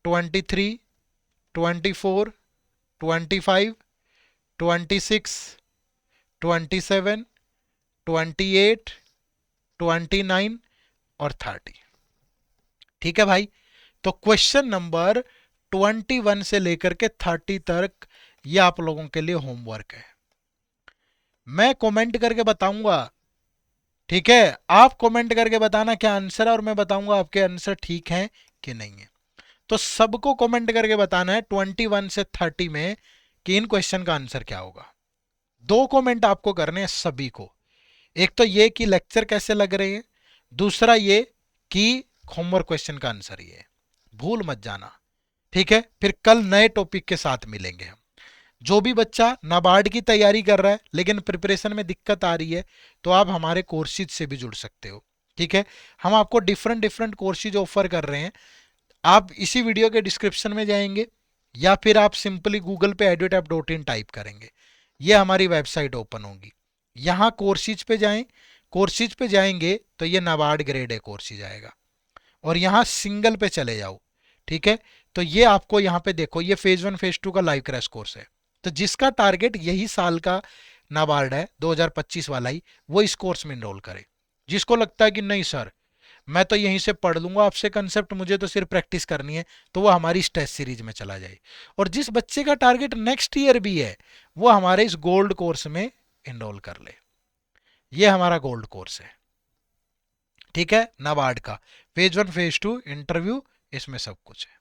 23, 24, 25, 26, 27, 28, 29 और 30, ठीक है भाई। तो क्वेश्चन नंबर 21 से लेकर के 30 तक ये आप लोगों के लिए होमवर्क है। मैं कमेंट करके बताऊंगा, ठीक है, आप कमेंट करके बताना क्या आंसर है और मैं बताऊंगा आपके आंसर ठीक है कि नहीं है। तो सबको कमेंट करके बताना है 21 से 30 में कि इन क्वेश्चन का आंसर क्या होगा। 2 कमेंट आपको करने हैं सभी को, एक तो ये कि लेक्चर कैसे लग रहे हैं, दूसरा ये कि होमवर्क क्वेश्चन का आंसर ये है, भूल मत जाना, ठीक है। फिर कल नए टॉपिक के साथ मिलेंगे हम। जो भी बच्चा नाबार्ड की तैयारी कर रहा है लेकिन प्रिपरेशन में दिक्कत आ रही है तो आप हमारे कोर्सेज से भी जुड़ सकते हो, ठीक है। हम आपको डिफरेंट डिफरेंट कोर्सेज ऑफर कर रहे हैं। आप इसी वीडियो के डिस्क्रिप्शन में जाएंगे या फिर आप सिंपली गूगल पे edutap.in टाइप करेंगे, ये हमारी वेबसाइट ओपन होगी। यहाँ कोर्सेज पे जाएं, कोर्सेज पे जाएंगे तो ये नाबार्ड ग्रेड ए कोर्सेज आएगा, और यहाँ सिंगल पे चले जाओ, ठीक है। तो ये आपको यहाँ पे देखो, ये फेज 1 फेज 2 का लाइव क्रैश कोर्स है। तो जिसका टारगेट यही साल का नाबार्ड है 2025 वाला ही, वो इस कोर्स में इनरोल करे। जिसको लगता है कि नहीं सर मैं तो यहीं से पढ़ लूंगा आपसे कंसेप्ट, मुझे तो सिर्फ प्रैक्टिस करनी है, तो वो हमारी इस टेस्ट सीरीज में चला जाए। और जिस बच्चे का टारगेट नेक्स्ट ईयर भी है वो हमारे इस गोल्ड कोर्स में इनरोल कर ले। ये हमारा गोल्ड कोर्स है, ठीक है, नाबार्ड का फेज 1 फेज 2 इंटरव्यू, इसमें सब कुछ है,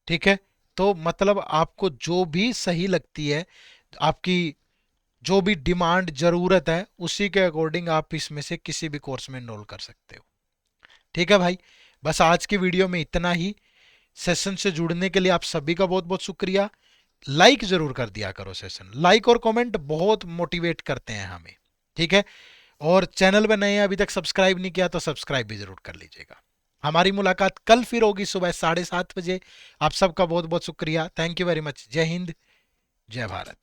ठीक है। तो मतलब आपको जो भी सही लगती है, आपकी जो भी डिमांड जरूरत है उसी के अकॉर्डिंग आप इसमें से किसी भी कोर्स में एनरोल कर सकते हो, ठीक है भाई। बस आज की वीडियो में इतना ही। सेशन से जुड़ने के लिए आप सभी का बहुत बहुत शुक्रिया। लाइक जरूर कर दिया करो, सेशन लाइक और कमेंट बहुत मोटिवेट करते हैं हमें, ठीक है। और चैनल में नए हैं अभी तक सब्सक्राइब नहीं किया तो सब्सक्राइब भी जरूर कर लीजिएगा। हमारी मुलाकात कल फिर होगी सुबह 7:30 बजे। आप सबका बहुत बहुत शुक्रिया, थैंक यू वेरी मच। जय हिंद, जय भारत।